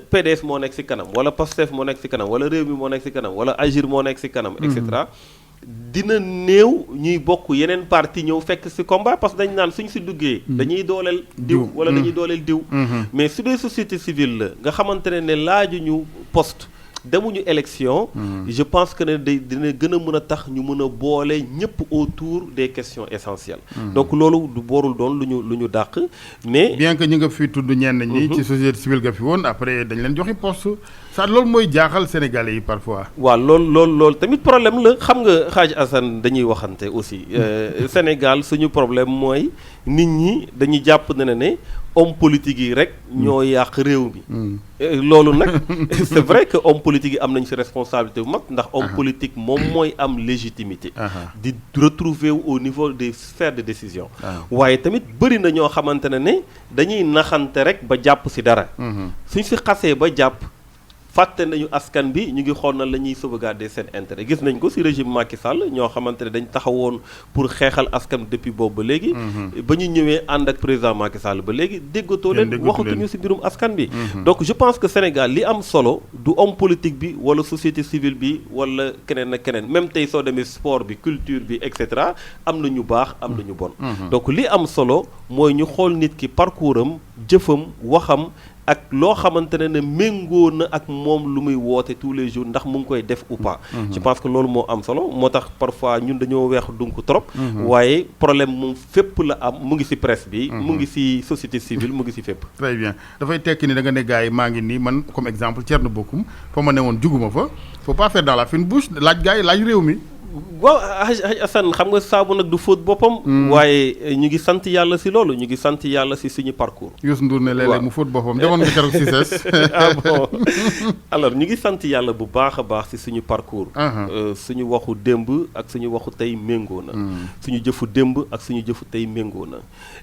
Speaker 2: PDS moo nekk si kanam wala PASTEF moo nekk si kanam wala Rewmi moo nekk si kanam wala Agir moo nekk si kanam et cetera dina néew ñuy bokk yeneen parti ñëw fekk ci combat parce que dañ naan suñ ci duggee dañuy dooleel diw wala dañuy dooleel diw mais su dee société civile la nga xamante ne laaju ñu poste demuñu élection je pense que ne dina gën a mën a tax ñu mën a boole ñëpp autour des questions essentielles donc loolu du boorul doon lu ñu dàq mais
Speaker 1: bien que ñu nga fi tudd ñenn ñi ci société civile nga fi woon après dañ leen joxi poste ça loolu mooy jaaxal sénégalais yi parfois
Speaker 2: waaw loolu tamit problème la xam nga Hadj Assane dañuy waxante aussi Sénégal suñu problème mooy nit ñi dañuy jàpp ne homme politique yi rek ñoo yàq réew mi loolu nag c'est vrai que homme politique yi am nañ ci responsabilité bu mag ndax homme politique moom mooy am légitimité di retrouver au niveau des sphères de décision waaye tamit bëri na ñoo xamante ne dañuy naxante rek ba jàpp ci dara suñ ci xasee ba jàpp fàtte nañu askan bi ñu ngi xool na la ñuy sauvegarder seen intérêt gis nañ ko ci régime Macky Sall ñoo xamante ne dañ taxawoon pour xeexal askan depuis boobu ba léegi ba ñu ñëwee ànd ak président Macky Sall ba léegi déggatoo leen waxatuñu ci mbirum askan bi donc je pense que Sénégal li am solo du homme politique bi wala société civile bi wala keneen ak keneen même tey soo demee sport bi culture bi et cetera am na ñu baax am na ñu bon donc li am solo mooy ñu xool nit ki parcours am jëfam waxam ak loo xamante ne méngoo na ak moom lu muy woote tous les jours ndax mu ngi koy def ou pas je pense que loolu moo am solo moo tax parfois ñun dañoo weex dunk trop waaye problème moom fépp la am mu ngi ci presse bi mu ngi ci société civile mu ngi ci fépp
Speaker 1: très bien dafay tekki ni da nga ne gars yi maa ngi nii man comme exemple Thierno Bocoum fa ma ne woon juguma fa faut pas faire dans la fine bouche laaj gars yi laaj réew mi
Speaker 2: waaw Hadj Assane xam nga saabu nag du fóot boppam waaye ñu ngi sant yàlla ci loolu ñu ngi sant yàlla ci suñu parcours
Speaker 1: Youssou Ndour ne léeg-léeg mu fóot boppam demoon nga keroog ci ses
Speaker 2: ah bon alors ñu ngi sant yàlla bu baax a baax ci suñu parcours suñu waxu démb ak suñu waxu tey méngoo na suñu jëfu démb ak suñu jëfu tey méngoo na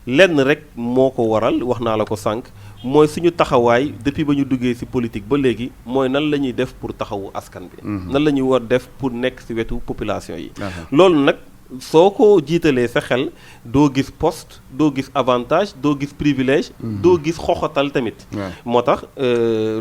Speaker 2: lenn rek moo ko waral wax naa la ko sànq mooy suñu taxawaay depuis ba ñu duggee ci politique ba léegi mooy nan la ñuy def pour taxawu askan bi nan la ñuy war def pour nekk ci wetu population yi loolu nag soo ko jiitalee sa xel doo gis poste doo gis avantage doo gis privilège doo gis xoxatal tamit moo tax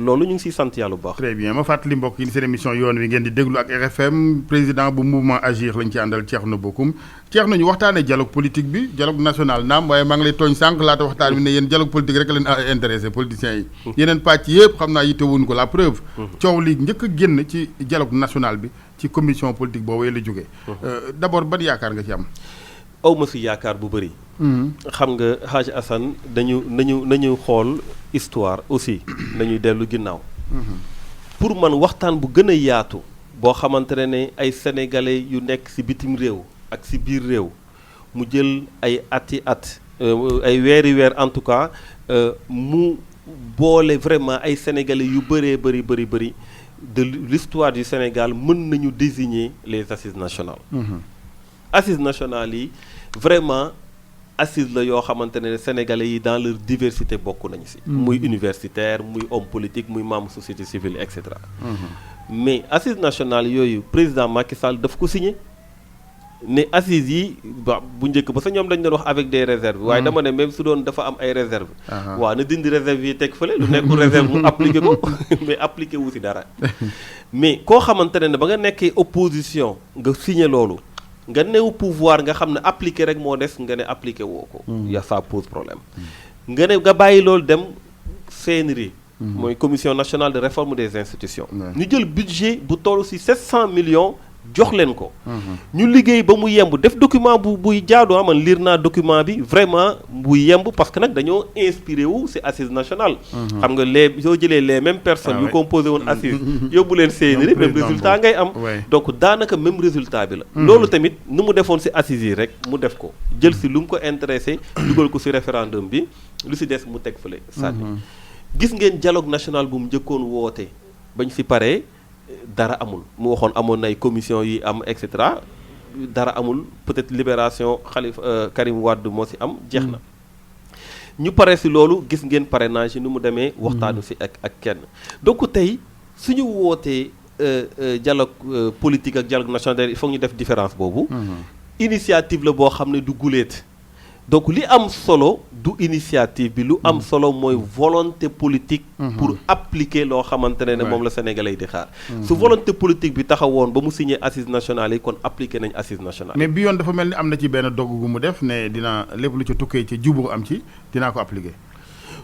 Speaker 2: loolu ñu ngi ciy sant yàlla bu baax
Speaker 1: très bien ma fàttali mbokk yi seen émission yoon wi ngeen di déglu ak RFM président bu mouvement Agir lañ ci àndal Thierno Bocoum Thierno ñu waxtaanee dialogue politique bi dialogue national naam waaye maa ngi lay tooñ sànq laata waxtaan bi ne yéen dialogue politique rek leen intéressé politiciens yi yeneen pàcc yëpp xam naa yittewuñ ko la preuve coow li njëkk a génn ci dialogue national bi ci commission politique boobu la jógee d'abord ban yaakaar nga ci am
Speaker 2: aw ma si yaakaar bu bëri xam nga Hadj Assane nañu xool histoire aussi nañuy dellu ginnaaw pour man waxtaan bu gën a yaatu boo xamante ne ay sénégalais yu nekk ci bitim réew ak ci biir réew mu jël ay ati at ay weeri weer en tout cas mu boole vraiment ay sénégalais yu bëree bëri de l'histoire du Sénégal mën nañu désigner les assises nationales assises nationales yi vraiment assises la yoo xamante ne sénégalais yi dans leur diversité bokk nañu ci muy universitaire muy homme politique muy membre société civile et cetera mais assises nationales yooyu président Macky Sall daf ko signé ne assises yi bu njëkk ba sa ñoom dañ doon wax avec des réserves waaye dama ne même su doon dafa am ay réserves waaw na dindi réserve yi teg fële lu nekkul réserve mu appliqué ko mais appliqué wu ci dara mais koo xamante ne ba nga nekkee opposition nga signé loolu nga néew pouvoir nga xam ne appliqué rek moo des nga ne appliqué woo ko ya ça pose problème nga ne nga bàyyi loolu dem CNRI mooy commission nationale de réforme des institutions ñu jël budget bu toll ci 700 millions jox leen ko ñu liggéey ba mu yemb def document buy jaadu man lire naa document bi vraiment buy yemb parce que nag dañoo inspiré wu ci assise nationale xam nga soo jëlee les mêmes personnes yu composé woon assise yóbbu leen CNRI même résultat ngay am donc daanaka même résultat bi la loolu tamit nu mu defoon ci assise yi rek mu def ko jël ci lu mu ko intéressé dugal ko ci référendum bi lu ci des mu teg fële sànni gis ngeen dialogue national bu mu njëkkoon woote bañ ci paree dara amul mu waxoon amoon nay commission yi am et cetera dara amul peut-être libération Karim Wade moo ci am jeex na ñu pare ci loolu gis ngeen parrainage yi nu mu demee waxtaanu ci ak kenn donc tey suñu wootee dialogue politique ak dialogue national il faut ñu def différence boobu initiative la boo xam ne du guléet donc li am solo du initiative bi lu am solo mooy volonté politique pour appliquer loo xamante ne moom la Sénégalais yi di xaar su volonté politique bi taxawoon ba mu signé assises nationales yi kon appliqué nañ assises nationales
Speaker 1: mais bi yoon dafa mel ni am na ci benn dogg gu mu def ne dina lépp lu ci tukkee ci jubóo am ci dinaa ko appliqué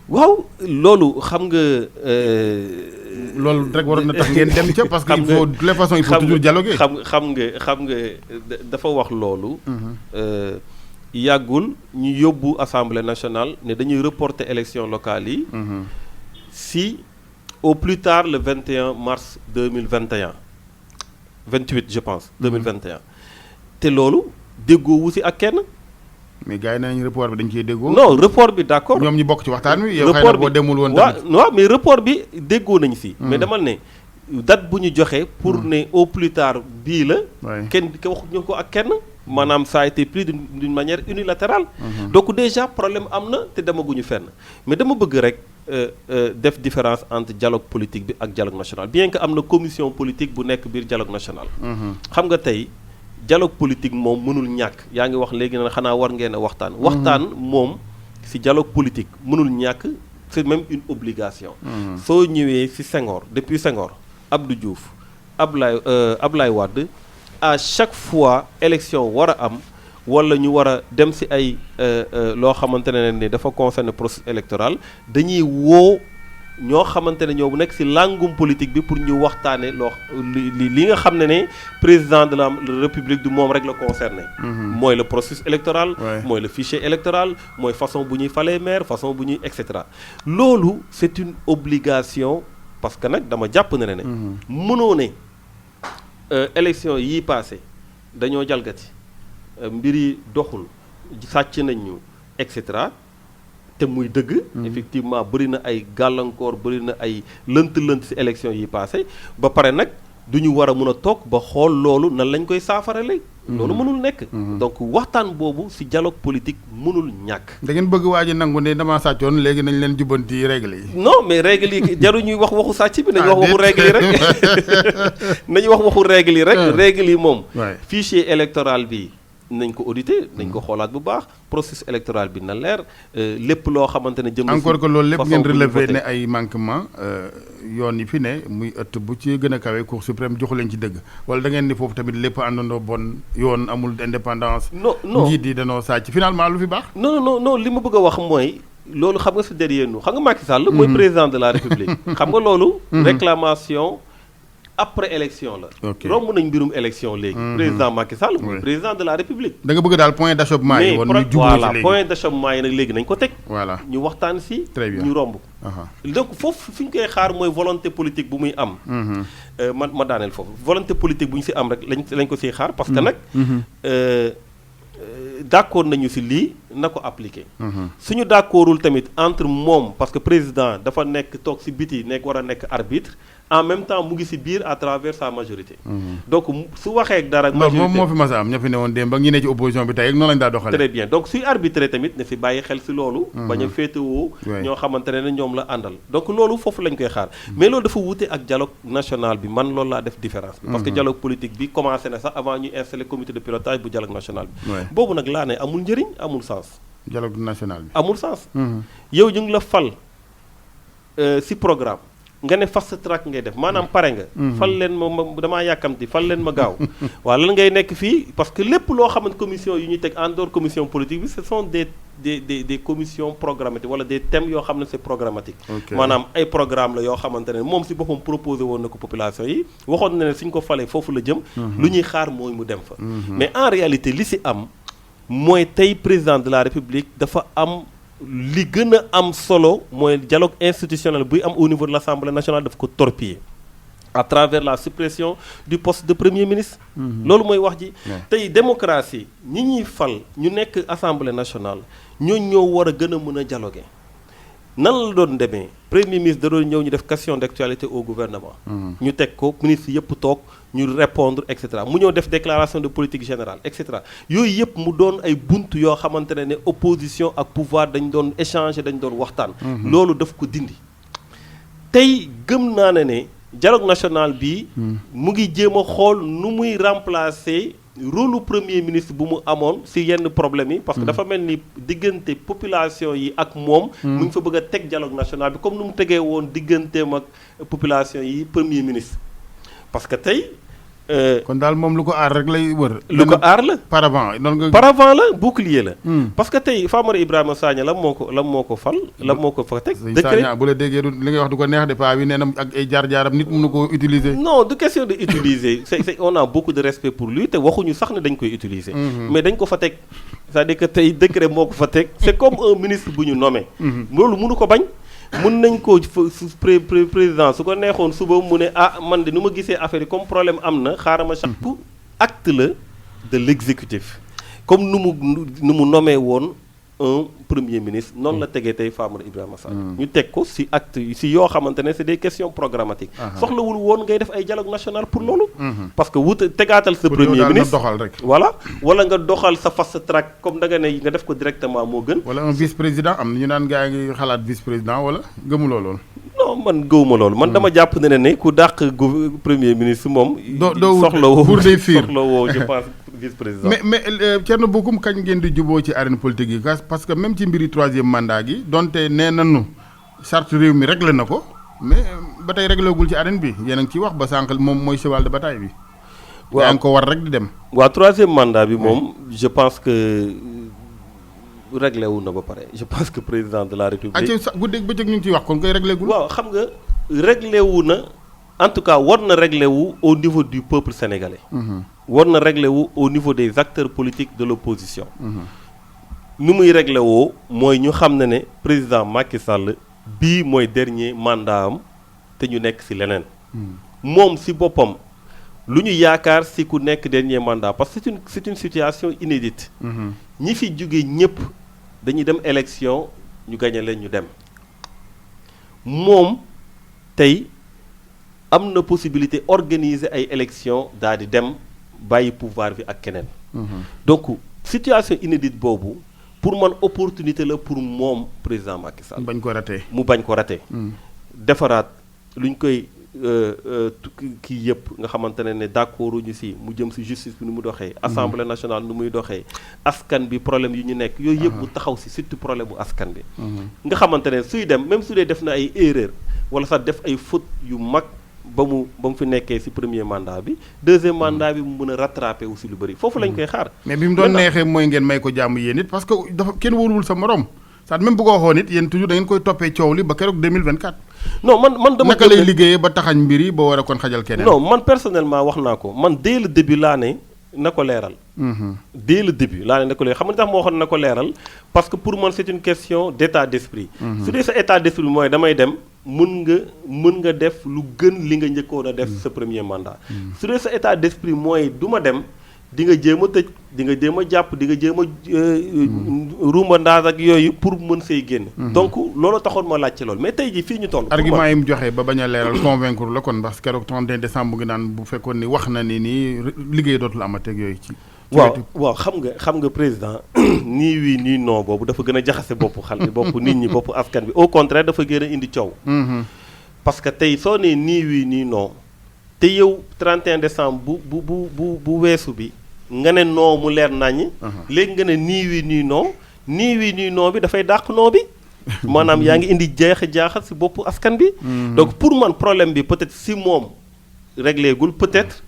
Speaker 2: waaw loolu xam nga
Speaker 1: loolu rek waroon na tax ngeen dem ca parce que il faut de toute façon il faut toujours dialoguer
Speaker 2: xam nga dafa wax loolu yàggul ñu yóbbu assemblée nationale ne dañuy reporter élection locale yi si au plus tard le 21 mars 2021 28 je pense 2021 te loolu déggoowu si ak kenn
Speaker 1: mais gars yi nañu report bi dañ ciy déggoo
Speaker 2: non report bi d'accord
Speaker 1: ñoom ñi bokk ci waxtaan wi yow xëy na boo demul woon
Speaker 2: waaw mais report bi déggoo nañu si mais demal ne date bu ñu joxe pour ne au plus tard bii la kenn ke waxu ñu ko ak kenn maanaam ça a été pris d'une manière unilatérale donc déjà problème am na te demaguñu fenn mais dama bëgg rek def différence entre dialogue politique bi ak dialogue national bien que am na commission politique bu nekk biir dialogue national xam nga tey dialogue politique moom mënul ñàkk yaa ngi wax léegi na xanaa war ngeen a waxtaan moom ci dialogue politique mënul ñàkk c'est même une obligation soo ñëwee ci Senghor depuis Senghor Abdou Diouf Ablaye Wade à chaque fois élection war a am wala ñu war a dem ci ay loo xamante ne ni dafa concerner processus électoral dañuy woo ñoo xamante ne ñoo nekk ci langum politique bi pour ñu waxtaane loo li nga xam ne président de la république du moom rek la concerné mooy le processus électoral mooy le fichier électoral mooy façon bu ñuy falee maire façon bu ñuy et cetera loolu c'est une obligation parce que nag dama jàpp ne mënoo ne élection yii passé dañoo jalgati mbir yi doxul sàcc nañ ñu et cetera te muy dëgg effectivement bëri na ay gàllankoor bëri na ay lënt ci élection yi passé ba pare nag du ñu war a mën a toog ba xool loolu nan lañ koy saafarale loolu mënul nekk donc waxtaan boobu ci dialogue politique mënul ñàkk
Speaker 1: da ngeen bëgg waa ji nangu ne damaa sàccoon léegi nañ leen jubbanti règle yi
Speaker 2: non mais règle yi jaru ñuy wax waxu sàcc bi nañu wax waxu règle yi rek nañu wax waxu règle yi rek règle yi moom fichier électoral bi nañ ko auditer nañ ko xoolaat bu baax processus électoral bi na leer lépp loo xamante ne jëm
Speaker 1: encore que loolu lépp ngeen relever ne ay manquement yoon yi fi ne muy ëtt bu ci gën a kawe cour suprême joxu leen ci dëgg wala da ngeen ni foofu tamit lépp àndandoo bon yoon amul indépendance
Speaker 2: non
Speaker 1: njiit yi danoo sàcc finalement lu fi baax
Speaker 2: non li ma bëgg a wax mooy loolu xam nga c'est derrière nous xam nga Macky Sall mooy président de la République xam nga loolu réclamation après élection la romb nañ mbirum élection léegi président Macky Sall mooy président de la République
Speaker 1: da nga bëgg daal point d'achoppement yi woon ñu
Speaker 2: voilà point d'achoppement yi nag léegi nañ ko teg
Speaker 1: voilà
Speaker 2: ñu waxtaan ci
Speaker 1: très bien
Speaker 2: ñu romb donc foofu fi ñu koy xaar mooy volonté politique bu muy am ma daaneel foofu volonté politique bu ñu ci am rek lañ ko ciy xaar parce que nag d'accord nañu ci lii na ko appliquer suñu d'accordul tamit entre moom parce que président dafa nekk toog ci biti nekk war a nekk arbitre en même temps mu ngi ci biir à travers sa majorité donc su waxee dara majorité
Speaker 1: moom moo fi mas a am ña fi ne woon démb ak ñi ne ci opposition bi tey ak noonu lañu daa doxale
Speaker 2: très bien donc suy arbitrer tamit ne ci bàyyi xel ci loolu bañ a féetewoo ñoo xamante ne ñoom la àndal donc loolu foofu lañ koy xaar mais loolu dafa wute ak dialogue national bi man loolu laa def différence bi parce que dialogue politique bi commencé na sax avant ñuy installer comité de pilotage bu dialogue national bi boobu nag laa ne amul njëriñ amul sens
Speaker 1: dialogue national bi
Speaker 2: amul sens yow ñu ngi la fal ci programme nga ne fast track ngay def maanaam pare nga fal leen ma damaa yàkkamti fal leen ma gaaw waaw lan ngay nekk fii parce que lépp loo xamante commission yu ñuy teg en dehors commission politique bi ce sont des commissions programmatiques wala des thèmes yoo xam ne c'est programmatique maanaam ay programme la yoo xamante ne moom ci boppam proposé woon na ko population yi waxoon na ne suñ ko falee foofu la jëm lu ñuy xaar mooy mu dem fa mais en réalité li ci am mooy tey président de la République dafa am li gën a am solo mooy dialogue institutionnel buy am au niveau de l'Assemblée nationale daf ko torpiller à travers la suppression du poste de premier ministre loolu mooy wax ji tey démocratie ñi ñuy fal ñu nekk Assemblée nationale ñoo war a gën a mën a dialoguer nan la doon demee premier ministre da doon ñëw ñu def question d'actualité au gouvernement. ñu teg ko ministre yëpp toog ñu répondre et cetera mu ñëw def déclaration de politique générale et cetera yooyu yëpp mu doon ay bunt yoo xamante ne opposition ak pouvoir dañ doon échanger dañ doon waxtaan. loolu daf ko dindi. tey gëm naa ne dialogue national bi mu ngi jéem a xool nu muy remplacer rôle premier ministre bu mu amoon ci yenn problème yi parce que dafa mel ni diggante population yi ak moom mu ngi fa bëgg a teg dialogue national bi comme nu mu tegee woon digganteem ak population yi premier ministre parce que tey
Speaker 1: kon daal moom lu ko aar rek lay wër.
Speaker 2: lu ko aar la
Speaker 1: paravent noonu nga.
Speaker 2: paravent la bouclier la. parce que tey Famara Ibrahima Sagna lan moo ko fal. lan moo ko fa teg. décret
Speaker 1: Sagna bu la déggee li ngay wax du ko neex de paa bi nee na ak ay jaar-jaaram nit mënu ko utiliser.
Speaker 2: non du question de utiliser c'est on a beaucoup de respect pour lui te waxuñu sax ne dañ koy utiliser. mais dañ ko fa teg c'est-à-dire que tey décret moo ko fa teg. c'est comme un ministre bu ñu nommé. loolu mënu ko bañ. mun nañ ko président su ko neexoon suba mu ne man de nu ma gisee affaire yi comme problème am na xaaral ma chaque acte la de l'exécutif comme nu mu nommé woon un premier ministre noonu la tegee tey Famara Ibrahima Sagna ñu teg ko ci acte ci yoo xamante ne c'est des questions programmatiques soxlawul woon ngay def ay dialogue national pour loolu parce que tegaatal sa premier ministre
Speaker 1: doxal rek
Speaker 2: voilà wala nga doxal sa fast track comme da nga ne nga def ko directement moo gën
Speaker 1: wala un vice président am na ñu naan gaa ngi xalaat vice président wala gëmuloo loolu
Speaker 2: non man gëwuma loolu man dama jàpp ne ku dàq premier ministre moom
Speaker 1: soxlawoo pour des firs
Speaker 2: soxlawoo je pense vice-président
Speaker 1: mais Thierno Bocoum kañ ngeen di juboo ci arène politique yi parce que même ci mbiri troisième mandat gi donte nee nañu charte réew mi réglé na ko mais ba tey réglégul ci arène bi yéen a ngi ciy wax ba sànq moom mooy cheval de bataille bi. waaw yaa ngi ko war rek di dem.
Speaker 2: waaw troisième mandat bi moom je pense que réglé wu na ba pare je pense que président de la république.
Speaker 1: guddeeg bëccëg ñu ngi ciy wax kon koy réglégul.
Speaker 2: waaw xam nga réglé wu na en tout cas war na réglé wu au niveau du peuple sénégalais. war na réglé wu au niveau des acteurs politiques de l'opposition. nu muy réglé woo mooy ñu xam ne président Macky Sall bii mooy dernier mandat am te ñu nekk ci leneen. moom ci boppam lu ñu yaakaar ci ku nekk dernier mandat parce que c'est une situation inédite. ñi fi jóge ñëpp dañuy dem élection ñu gagné leen ñu dem moom tey am na possibilité organiser ay élections daal di dem bàyyi pouvoir bi ak keneen. donc situation inédite boobu pour man opportunité la pour moom président Macky Sall.
Speaker 1: bañ ko raté
Speaker 2: mu bañ ko raté. defaraat luñ koy kii yëpp nga xamante ne d'accord ñu ci mu jëm ci justice bi nu mu doxee. assemblée nationale nu muy doxee. askan bi problème yu ñu nekk yooyu yëpp mu taxaw ci surtout problème bu askan bi. nga xamante ne suy dem même su dee def na ay erreur walla sax def ay fautes yu mag. ba mu fi nekkee ci premier mandat bi deuxième mandat bi mu mën a rattraper aussi lu bari foofu lañ koy xaar.
Speaker 1: mais bi mu doon neexee mooy ngeen may ko jàmm yéen it parce que dafa kenn wóoruwul sa morom ça même bu ko waxoon it yéen toujours da ngeen koy toppee coow li ba keroog 2024.
Speaker 2: non man dama
Speaker 1: naka lay liggéeyee ba taxañ mbir yi ba war a kon xajal keneen.
Speaker 2: non man personnellement wax naa ko man dès le début laa ne na ko leeral. dès le début laa ne na ko leeral xam nga tax moo waxoon na ko leeral parce que pour man c'est une question d'état d'esprit. su dee sa état d'esprit mooy damay dem. mën nga def lu gën li nga njëkkoon a def sa premier mandat. su dee sa état d'esprit mooy du ma dem di nga jéem a tëj di nga jéem a jàpp di nga jéem a rumba ndaas ak yooyu pour mën say génn. donc loolu taxoon ma laaj ci loolu mais tey jii fii ñu toll.
Speaker 1: argument yi mu joxe ba bañ a leeral convaincre la kon parce que keroog 31 décembre ngi naan bu fekkoon ni wax na ni nii liggéey dootul amateeg yooyu ci.
Speaker 2: waaw xam nga président nii wii nii non boobu dafa gën a jaxase boppu bopp nit ñi boppu askan bi au contraire dafa gën a indi coow. parce que tey soo nee nii wii nii non te yow 31 décembre bu weesu bi nga ne non mu leer naññi. léegi nga ne nii wii nii non bi dafay dàq non bi. maanaam yaa ngi indi jaaxal ci boppu askan bi. donc pour man problème bi peut-être ci moom réglé gul peut-être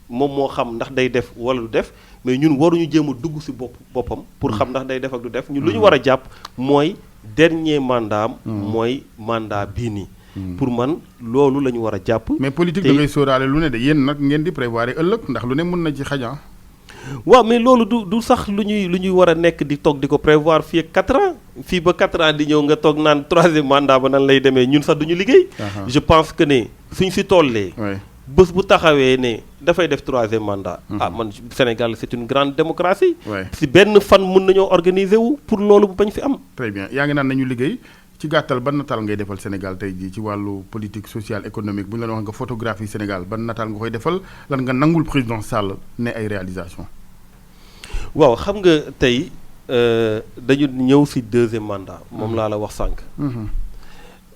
Speaker 2: moom moo xam ndax day def walla du def. mais ñun waruñu jéem a dugg ci boppam pour xam ndax day def ak du def ñun lu ñu war a jàpp mooy dernier mandat am mooy mandat bii nii pour man loolu la ñu war a jàpp
Speaker 1: mais politique da ngay sóoraale lu ne de yéen nag ngeen di prévoir ëllëg ndax lu ne mën na ci xajan
Speaker 2: waaw mais loolu du sax lu ñuy war a nekk di toog di ko prévoir fii ak 4 ans fii ba 4 ans di ñëw nga toog naan 3e mandat ba nan lay demee ñun sax duñu liggéey je pense que ne suñ ci tollee bés bu taxawee ne dafay def 3e mandat. Man Sénégal c'est une grande démocratie. ci benn fan mën nañoo organiser wu pour loolu bu bañ fi am.
Speaker 1: très bien yaa ngi naan nañu liggéey ci gàttal ban nataal ngay defal Sénégal tey jii ci wàllu politique sociale économique bu ñu la wax nga photographie Sénégal ban nataal nga koy defal lan nga nangul président Sall ne ay réalisation
Speaker 2: waaw xam nga tey dañu ñëw ci deuxième mandat moom laa la wax sànq.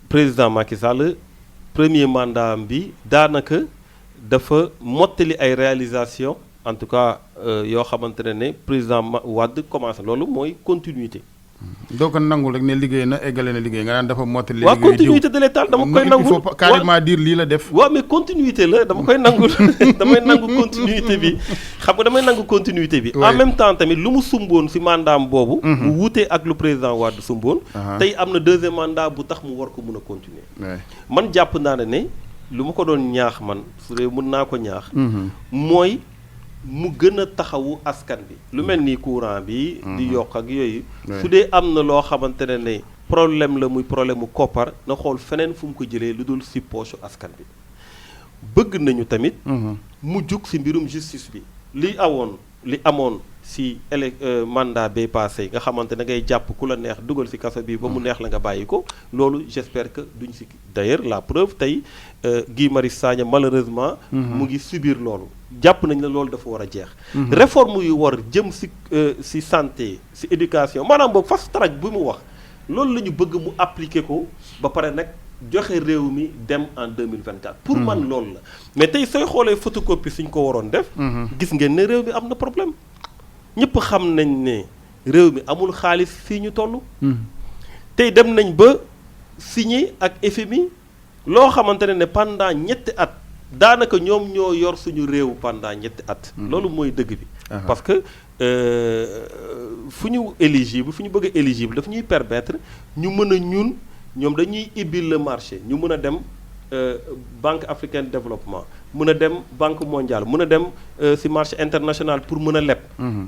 Speaker 2: président Macky Sall premier mandat bi daanaka dafa mottali ay réalisation en tout cas yoo xamante ne président Wade commencé loolu mooy continuité.
Speaker 1: doo ko nangul rek ne liggéey na eggale na liggéey nga naan dafa mottali.
Speaker 2: waaw continuité de l'état dama koy nangul
Speaker 1: il faut carrément dire lii la def.
Speaker 2: waaw mais continuité la dama koy nangul damay nangu continuité bi xam nga damay nangu continuité bi. en même temps tamit lu mu sumboon ci mandat boobu. mu wuute ak lu président Wade sumboon. tey am na deuxième mandat bu tax mu war ko mun a continuer. man jàpp naa ne lu ma ko doon ñaax man su dee mën naa ko ñaax. mooy mu gën a taxawu askan bi lu mel ni courant bi. di yokk ak yooyu. su dee am na loo xamante ne problème la muy problème mu koppar na xool feneen fu mu ko jëlee lu dul ci poche askan bi. bëgg nañu tamit. mu jug ci mbirum justice bi li amoon ci mandat bay passé nga xamante ne ngay jàpp ku la neex dugal ci kaso bi ba mu neex la nga bàyyi ko loolu j'espère que duñ ci d'ailleurs la preuve tey Guy Marius Sagna malheureusement. mu ngi subir loolu. jàpp nañ ne loolu dafa war a jeex. réforme yu war jëm ci santé ci éducation maanaam boobu fast track bi mu wax loolu la ñu bëgg mu appliquer ko ba pare nag joxe réew mi dem en 2024. pour man loolu la mais tey sooy xoolee photocopie suñ ko waroon def. gis ngeen ne réew mi am na problème ñëpp xam nañ ne réew mi amul xaalis fii ñu toll. tey dem nañ ba signé ak FMI loo xamante ne pendant ñetti at. daanaka ñoom ñoo yor suñu réew pendant ñetti at. loolu mooy dëgg bi. parce que fu ñu bëgg a éligible daf ñuy permettre ñu mën a ñoom dañuy ibbil le marché ñu mën a dem Banque africaine de développement mën a dem Banque mondiale mën a dem ci marché international pour mën a leb.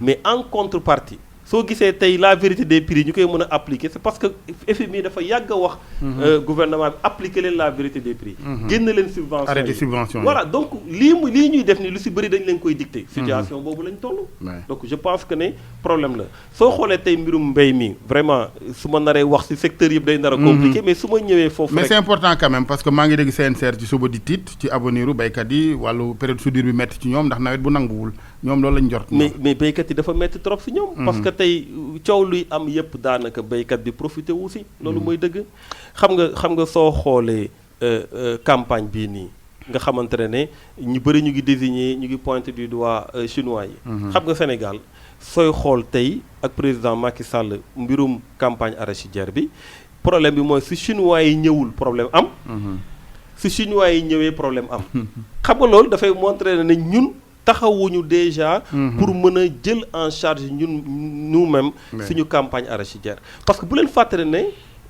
Speaker 2: mais en contrepartie. soo gisee tey la vérité des prix ñu koy mën a appliquer c'est parce que FMI dafa yàgg a wax. gouvernement bi appliquer leen la vérité des prix. génn leen subvention yi
Speaker 1: arrêté subvention
Speaker 2: voilà donc lii ñuy def ni lu ci bëri dañ leen koy dicter. situation boobu lañ toll. donc je pense que ne problème la soo xoolee tey mbirum mbéy mi vraiment su ma naree wax ci secteur yëpp day nar a compliqué mais su ma ñëwee foofu
Speaker 1: mais c'est important quand même parce que maa ngi dégg CNCR ci suba di tiit ci avenir u béykat yi wàllu période soudure bi métti ci ñoom ndax nawet bu nanguwul ñoom loolu lañ jort.
Speaker 2: mais béykat yi dafa métti trop ci ñoom. parce que tey coow luy am yëpp daanaka béykat bi profité wu ci loolu mooy dëgg xam nga soo xoolee campagne bii nii nga xamante ne ñu bëri ñu ngi désigné ñu ngi pointé du doigt chinois yi. xam nga Sénégal sooy xool tey ak président Macky Sall mbirum campagne arachidière bi problème bi mooy ci chinois yi ñëwul problème am. ci chinois yi ñëwee problème am. xam nga loolu dafay montré ne ñun. taxawuñu déjà pour mën a jël en charge ñun nous-mêmes suñu campagne arachidière parce que bu leen fàttali ne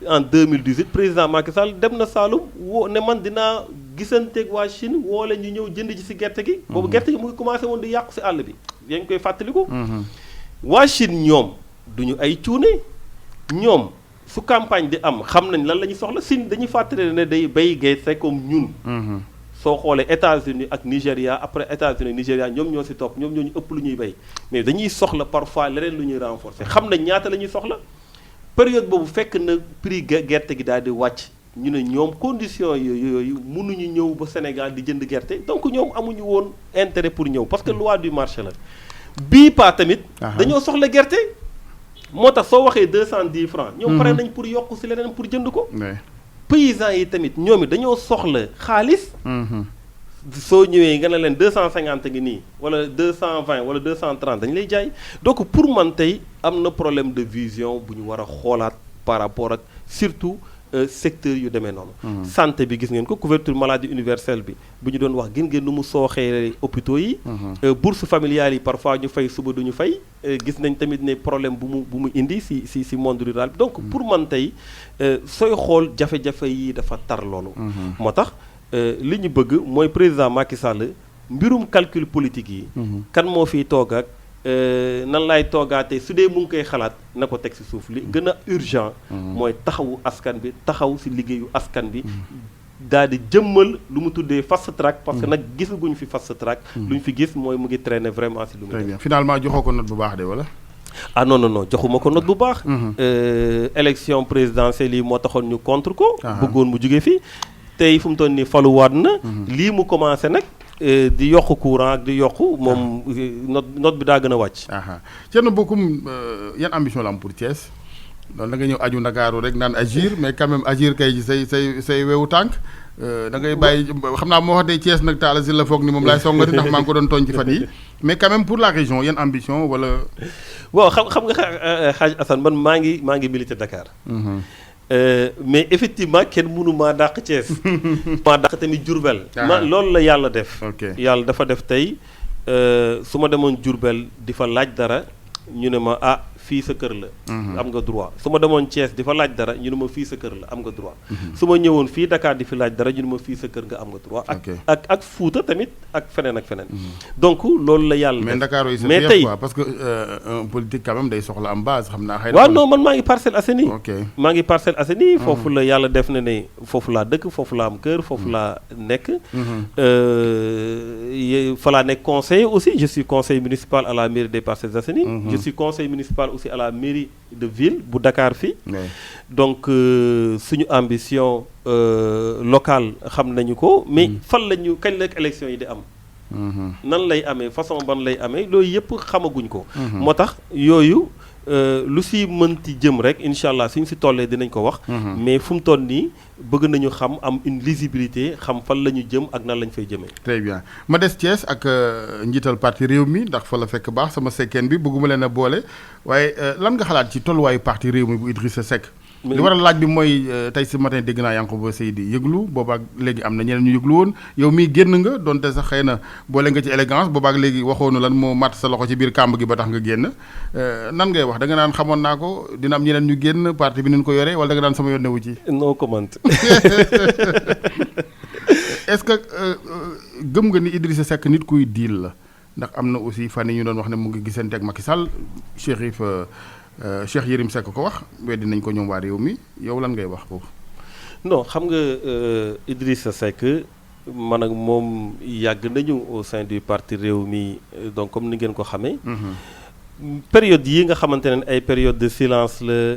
Speaker 2: en 2018 président Macky Sall dem na Saloum woo ne man dinaa gisanteeg waa Chine woo leen ñu ñëw jënd ji ci gerte gi boobu gerte gi mu ngi commencé woon di yàqu ci àll bi yaa ngi koy fàttaliku waa Chine ñoom duñu ay cuune ñoom su campagne di am xam nañ lan la ñuy soxla Chine dañuy fàttali ne day bay gerte comme ñun soo xoolee États-Unis ak Nigéria après États-Unis Nigéria ñoom ñoo ci topp ñoom ñoo ñu ëpp lu ñuy bay mais dañuy soxla parfois leneen lu ñuy renforcer xam nañ ñaata la ñuy soxla période boobu fekk na prix gerte gi daal di wàcc ñu ne ñoom condition yooyu mënuñu ñëw ba Sénégal di jënd gerte donc ñoom amuñu woon intérêt pour ñëw parce que loi du marché la bii pas tamit dañoo soxla gerte moo tax soo waxee 210 francs ñoom pare nañ pour yokk ci leneen pour jënd ko paysans yi tamit ñoom it dañoo soxla xaalis soo ñëwee nga ne leen 250 ngi nii wala 220 wala 230 dañu lay jaay donc pour man tey am na problème de vision bu ñu war a xoolaat par rapport ak surtout secteur yu demee noonu santé bi gis ngeen ko couverture maladie universelle bi bu ñu doon wax gën ngeen nu mu sooxee hôpitaux yi bourse familiale yi parfois ñu fay suba duñu fay gis nañ tamit ne problème bu mu indi ci monde rural bi donc pour man tey sooy xool jafe-jafe yi dafa tar loolu moo tax li ñu bëgg mooy président Macky Sall mbirum calcul politique yi kan moo fiy toog ak nan laay toogaatee su dee mu ngi koy xalaat na ko teg ci suuf li gën a urgent mooy taxawu askan bi taxaw ci liggéeyu askan bi daal di jëmmal lu mu tuddee fast track parce que nag gisaguñu fi fast track lu ñu fi gis mooy mu ngi traîner vraiment ci lu mu
Speaker 1: très bien finalement joxoo ko note bu baax de wala
Speaker 2: ah non joxuma ko note bu baax. Élection présidentielle yi moo taxoon ñu contre ko. bëggoon mu jóge fi tey fu mu toll nii faluwaat na. lii mu commencé nag. di yokk courant ak di yokk moom note bi daa gën a wàcc.
Speaker 1: Thierno Bocoum yan ambition la am pour Thiès loolu da nga ñëw aju Ndakaaru rek naan agir mais quand même agir kay ci say wewu tànk da ngay bàyyi xam naa moo waxatee Thiès nag Talla Sylla la foog ni moom laay songati ndax maa ngi ko doon tooñ ci fan yi mais quand même pour la région yan ambition wala.
Speaker 2: bon xam nga Hadj Assane man maa ngi milité Dakar. Mais effectivement kenn mënu maa dàq Thiès. maa dàq tamit Diourbel. Loolu la yàlla def. Yàlla dafa def tey su ma demoon Diourbel di fa laaj dara ñu ne ma fii sa kër la. am nga droit su ma demoon Thiès di fa laaj dara ñu ne ma fii sa kër la am nga droit. su ma ñëwoon fii Dakar di fi laaj dara ñu ne ma fii sa kër nga am nga droit. ak Fuuta tamit ak feneen ak feneen. donc loolu la yàlla def
Speaker 1: mais Dakar yi c'est tey parce que un politique quand même day soxla am base xam naa. xëy na
Speaker 2: waaw non man maa ngi Parcelles Assainies. maa ngi Parcelles Assainies. foofu la yàlla def na ne foofu laa dëkk foofu laa am kër foofu laa nekk. fa laa nekk conseiller aussi je suis conseiller municipal à la mairie des Parcelles Assainies. je suis conseiller municipal aussi à la mairie de ville bu Dakar fii. donc suñu ambition locale xam nañu ko mais fan la ñu kañ la élection yi di am. nan lay amee façon ban lay amee loolu yëpp xamaguñ ko. moo tax yooyu lu si mënti jëm rek incha allah suñ si tollee dinañ ko wax. mais fu mu toll nii bëgg nañu xam am une lisibilité xam fan la ñu jëm ak nan lañ fay jëmee. très bien
Speaker 1: ma des Thiès ak njiital parti réew mi ndax fa la fekk baax sama sekkeen bi bëgguma leen a boole waaye lan nga xalaat ci tolluwaayu parti réew mi bu Idrissa Seck. li waral laaj bi mooy tey si matin dégg naa Yankhoba Seydi yëglu boobaak léegi am na ñeneen ñu yëglu woon yow miy génn nga donte sax xëy na boole nga ci élégance boobaak léegi waxoonu lan moo matt sa loxo ci biir kàmb gi ba tax nga génn nan ngay wax da nga naan xamoon naa ko dina am ñeneen ñu génn parti bi ni ñu ko yoree wala da nga naan sama yoon newu ci.
Speaker 2: no comment.
Speaker 1: est-ce que gëm nga ni Idrissa Seck nit kuy diil la ndax am na aussi fan yi ñu doon wax ne mu ngi gisante ak Macky Sall Cheikh Yérim Seck ko wax weddi nañ ko ñoom waa réew mi yow lan ngay wax foofu.
Speaker 2: non xam nga Idrissa Seck man ak moom yàgg nañu au sein du parti réew mi donc comme ni ngeen ko xamee. période yi nga xamante ne ay période de silence la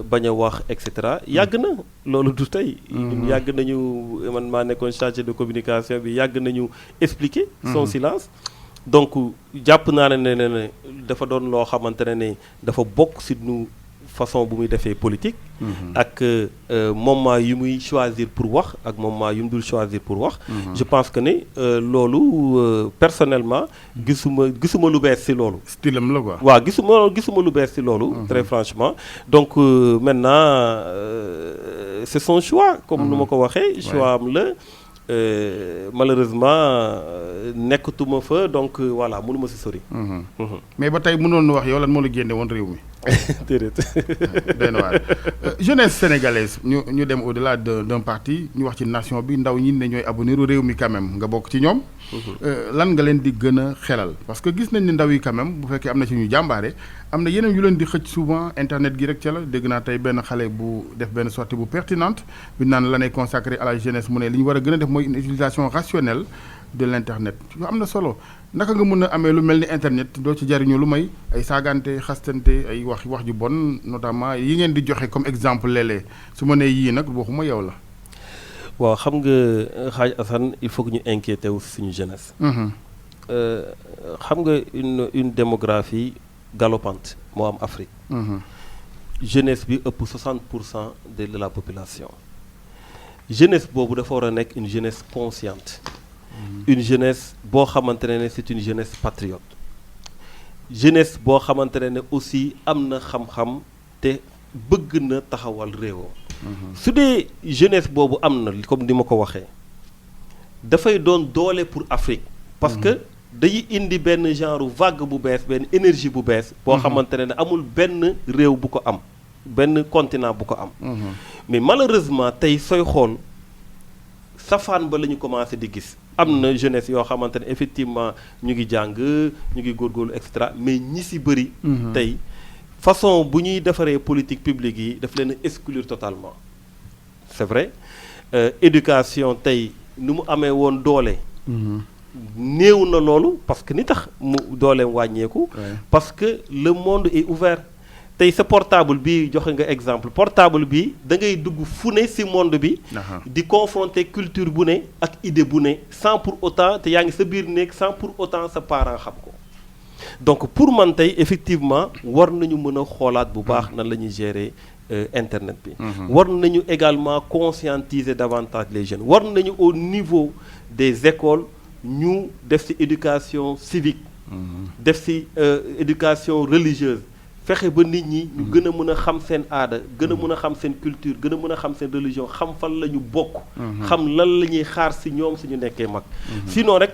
Speaker 2: bañ a wax et cetera yàgg na loolu du tey. ñun yàgg nañu man maa nekkoon chargé de communication bi yàgg nañu expliquer son silence. donc jàpp naa ne dafa doon loo xamante ne dafa bokk ci nu façon bu muy defee politique. ak moment yu muy choisir pour wax ak moment yu mu dul choisir pour wax. je pense que ne loolu personnellement gisuma lu bees ci loolu.
Speaker 1: style am la quoi.
Speaker 2: waaw gisuma lu bees ci loolu. très franchement donc maintenant c'est son choix. comme nu ma ko waxee choix am la. Malheureusement nekkatuma fa donc voilà mënuma si sori.
Speaker 1: mais ba tey mënoon wax yow lan moo la génne woon réew mi.
Speaker 2: déedéet.
Speaker 1: doy na waar jeunesse sénégalaise ñu dem au-delà d'un parti ñu wax ci nation bi ndaw ñi ne ñooy avenir réew mi quand même nga bokk ci ñoom. lan nga leen di gën a xelal parce que gis nañ ne ndaw yi quand même bu fekkee am na ci ñu jàmbaare am na yeneen yu leen di xëcc souvent internet gi rek ca la dégg naa tey benn xale bu def benn sortie bu pertinente bi naan l'année consacrée à la jeunesse mu ne li ñu war a gën a def mooy une utilisation rationnelle de l'internet yoo am na solo naka nga mën a amee lu mel ni internet doo ci jariñu lu may ay saagante xastante ay wax ju bon notamment yi ngeen di joxe comme exemple léeg-léeg su ma nee yii nag waxuma yow la.
Speaker 2: waaw xam nga Hadj Assane il faut que ñu inquiété wu suñu jeunesse. xam nga une démographie galopante moo am Afrique. jeunesse bi ëpp 60% de la population. jeunesse boobu dafa war a nekk une jeunesse consciente. une jeunesse boo xamante ne c'est une jeunesse patriote. jeunesse boo xamante ne aussi am na xam-xam te bëgg na taxawal réewam. su dee jeunesse boobu am na comme ni ma ko waxee dafay doon doole pour Afrique. parce que day indi benn genre vague bu bees benn énergie bu bees. boo xamante ne amul benn réew bu ko am benn continent bu ko am. mais malheureusement tey sooy xool safaan ba la ñu commencé di gis. am na jeunesse yoo xamante ne effectivement ñu ngi jàng ñu ngi góorgóorlu et cetera mais ñi si bëri. tey façon bu ñuy defaree politique publique yi daf leen exclure totalement. c'est vrai éducation tey nu mu amee woon doole. néew na loolu parce que ni tax mu dooleem wàññeeku. parce que le monde est ouvert. tey sa portable bi joxe nga exemple portable bi da ngay dugg fu ne ci monde bi. di confronter culture bu ne ak idée bu ne sans pour autant te yaa ngi sa biir néeg sans pour autant sa parent xam ko. donc pour man tey effectivement war nañu mën a xoolaat bu baax nan la ñuy gérer internet bi. war nañu également conscientiser davantage les jeunes war nañu au niveau des écoles ñu def ci éducation civique. def ci éducation religieuse. fexe ba nit ñi ñu gën a mën a xam seen aada gën a mën a xam seen culture gën a mën a xam seen religion xam fan la ñu bokk. xam lan la ñuy xaar ci ñoom suñu nekkee mag. sinon rek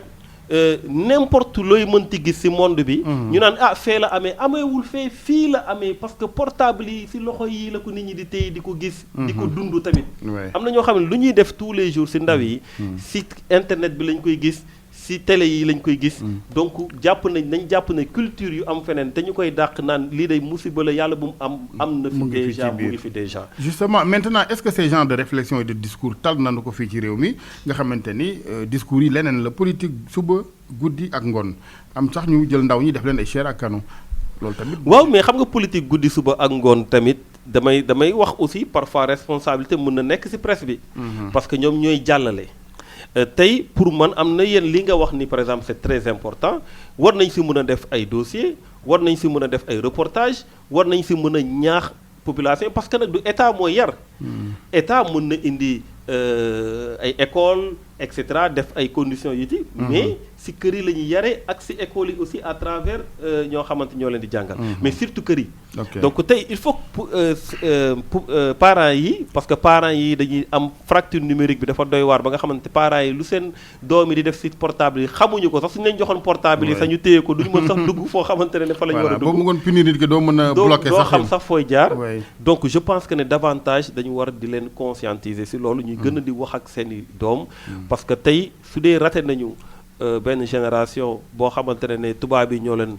Speaker 2: n'importe looy mënti gis ci monde bi. ñu naan fee la amee ameewul fii la amee parce que portable yi ci loxo yi la ko nit ñi di téye di ko gis. di ko dund tamit. am na ñoo xam ne lu ñuy def tous les jours ci ndaw yi. ci internet bi lañ koy gis. ci télé yi lañ koy gis. donc jàpp nañ jàpp ne culture yu am feneen te ñu koy dàq naan lii day musiba la yàlla bu mu am na fi déjà mu ngi fi déjà.
Speaker 1: justement maintenant est-ce que ces genres de réflexion et de discours tal nañu ko fii ci réew mi nga xamante ni discours yi leneen la politique suba guddi ak ngoon am sax ñu jël ndaw ñi def leen ay chair ak canon loolu tamit.
Speaker 2: waaw mais xam nga politique guddi suba ak ngoon tamit damay wax aussi parfois responsabilité mën na nekk ci presse bi. parce que ñoom ñooy jàllale. tey pour man am na yéen li nga wax ni par exemple c'est très important war nañ ci mën a def ay dossiers war nañ ci mën a def ay reportages war nañ ci mën a ñaax population parce que nag du état mooy yar. état mën na indi ay écoles et cetera def ay conditions yu ci. mais ci kër yi la ñuy yare ak ci écoles yi aussi à travers ñoo xamante ñoo leen di jàngal. mais surtout kër yi. donc tey il faut que parents yi parce que parents yi dañuy am fracture numérique bi dafa doy waar ba nga xamante parents yi lu seen doom yi di def ci portable yi xamuñu ko sax suñu leen joxoon portable yi sax ñu téye ko duñu mën sax dugg foo xamante ne fa la ñu war a dugg.
Speaker 1: boobu mu ngoon punir nit ki doo mën a bloquer sax
Speaker 2: doo xam sax fooy jaar. donc je pense que ne davantage dañu war di leen conscientiser ci loolu ñuy gën a di wax ak seeni doom. parce que tey su dee raté nañu benn génération boo xamante ne tubaab yi ñoo leen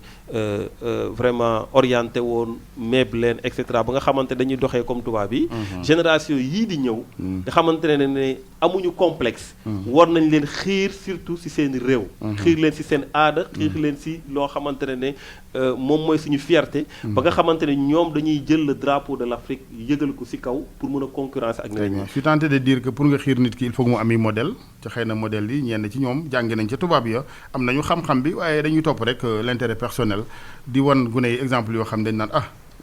Speaker 2: vraiment orienté woon meeb leen et cetera ba nga xamante dañuy doxee comme tubaab yi. génération yii di ñëw. nga xamante ne amuñu complexe. war nañ leen xiir surtout ci seen réew. xiir leen ci seen aada. xiir leen ci loo xamante ne moom mooy suñu fierté. ba nga xamante ne ñoom dañuy jël le drapeau de l'Afrique yëgal ko ci kaw pour mën a concurrencer ak ñeneen ñi.
Speaker 1: je suis tenté de dire que pour nga xiir nit ki il faut que mu ami modèle te xëy na modèle yi ñenn ci ñoom jàngi nañ ca tubaab ya am nañu xam-xam bi waaye dañuy topp rek l'intérêt personnel di wan gune yi exemple yoo xam dañ naan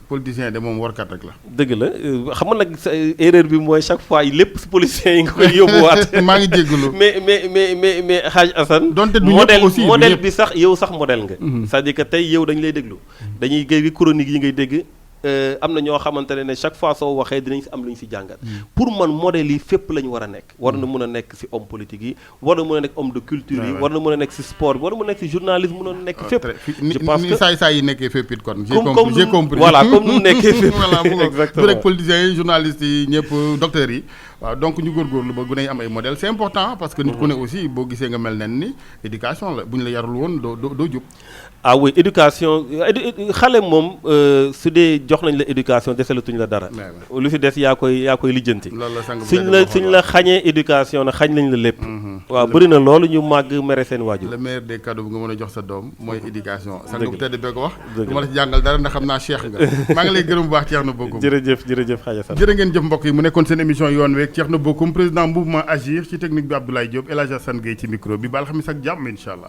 Speaker 1: politicien de moom warkat rek la.
Speaker 2: dëgg la xam nga nag erreur bi mooy chaque fois lépp ci politiciens yi nga koy yóbbuwaat.
Speaker 1: maa ngi jégalu.
Speaker 2: mais Hadj Assane.
Speaker 1: donte du ñëpp aussi
Speaker 2: modèle bi sax yow sax modèle nga. c'est-à-dire que tey yow dañu lay déglu. dañuy gëj chronique yi ngay dégg. am na ñoo xamante ne chaque fois soo waxee dinañ ci am lu ñu ci jàngat. pour man modèle yi fépp la ñu war a nekk. war na mën a nekk ci homme politique yi war na mën a nekk homme de culture yi. war na mën a nekk ci sport bi war na mën a nekk ci journalisme mën na nekk fépp.
Speaker 1: je pense que saay yi nekkee fépp it kon.
Speaker 2: j'ai compris voilà comme nu nekkee fépp.
Speaker 1: exactement du rek politiciens yi journalistes yi ñëpp docteurs yi. waaw donc ñu góorgóorlu ba gune yi am ay modèle c'est important parce que nit ku ne aussi boo gisee nga mel nen ni éducation la bu ñu la yarul woon doo jub.
Speaker 2: ah oui éducation xale moom su dee jox nañ la éducation desalatuñ la dara. lu fi des yaa koy lijjanti. suñ la xañee éducation na xañ nañ la lépp. waaw bëri na loolu ñu màgg mere seen waajur.
Speaker 1: le meilleur des cadeaux bu nga mën a jox sa doom mooy éducation. sang bu tedd bee ko wax. du ma la ci jàngal dara ndax xam naa cheikh nga. maa ngi lay gërëm bu baax Thierno Bocoum.
Speaker 2: jërëjëf Hadj Assane.
Speaker 1: jërë ngeen jëf mbokk yi mu nekkoon seen émission yoon week Thierno Bocoum président mouvement Agir ci technique bi Abdoulaye Diop El Hadj Assane Gueye ci micro bi ba alxamis ak jàmm incha allah.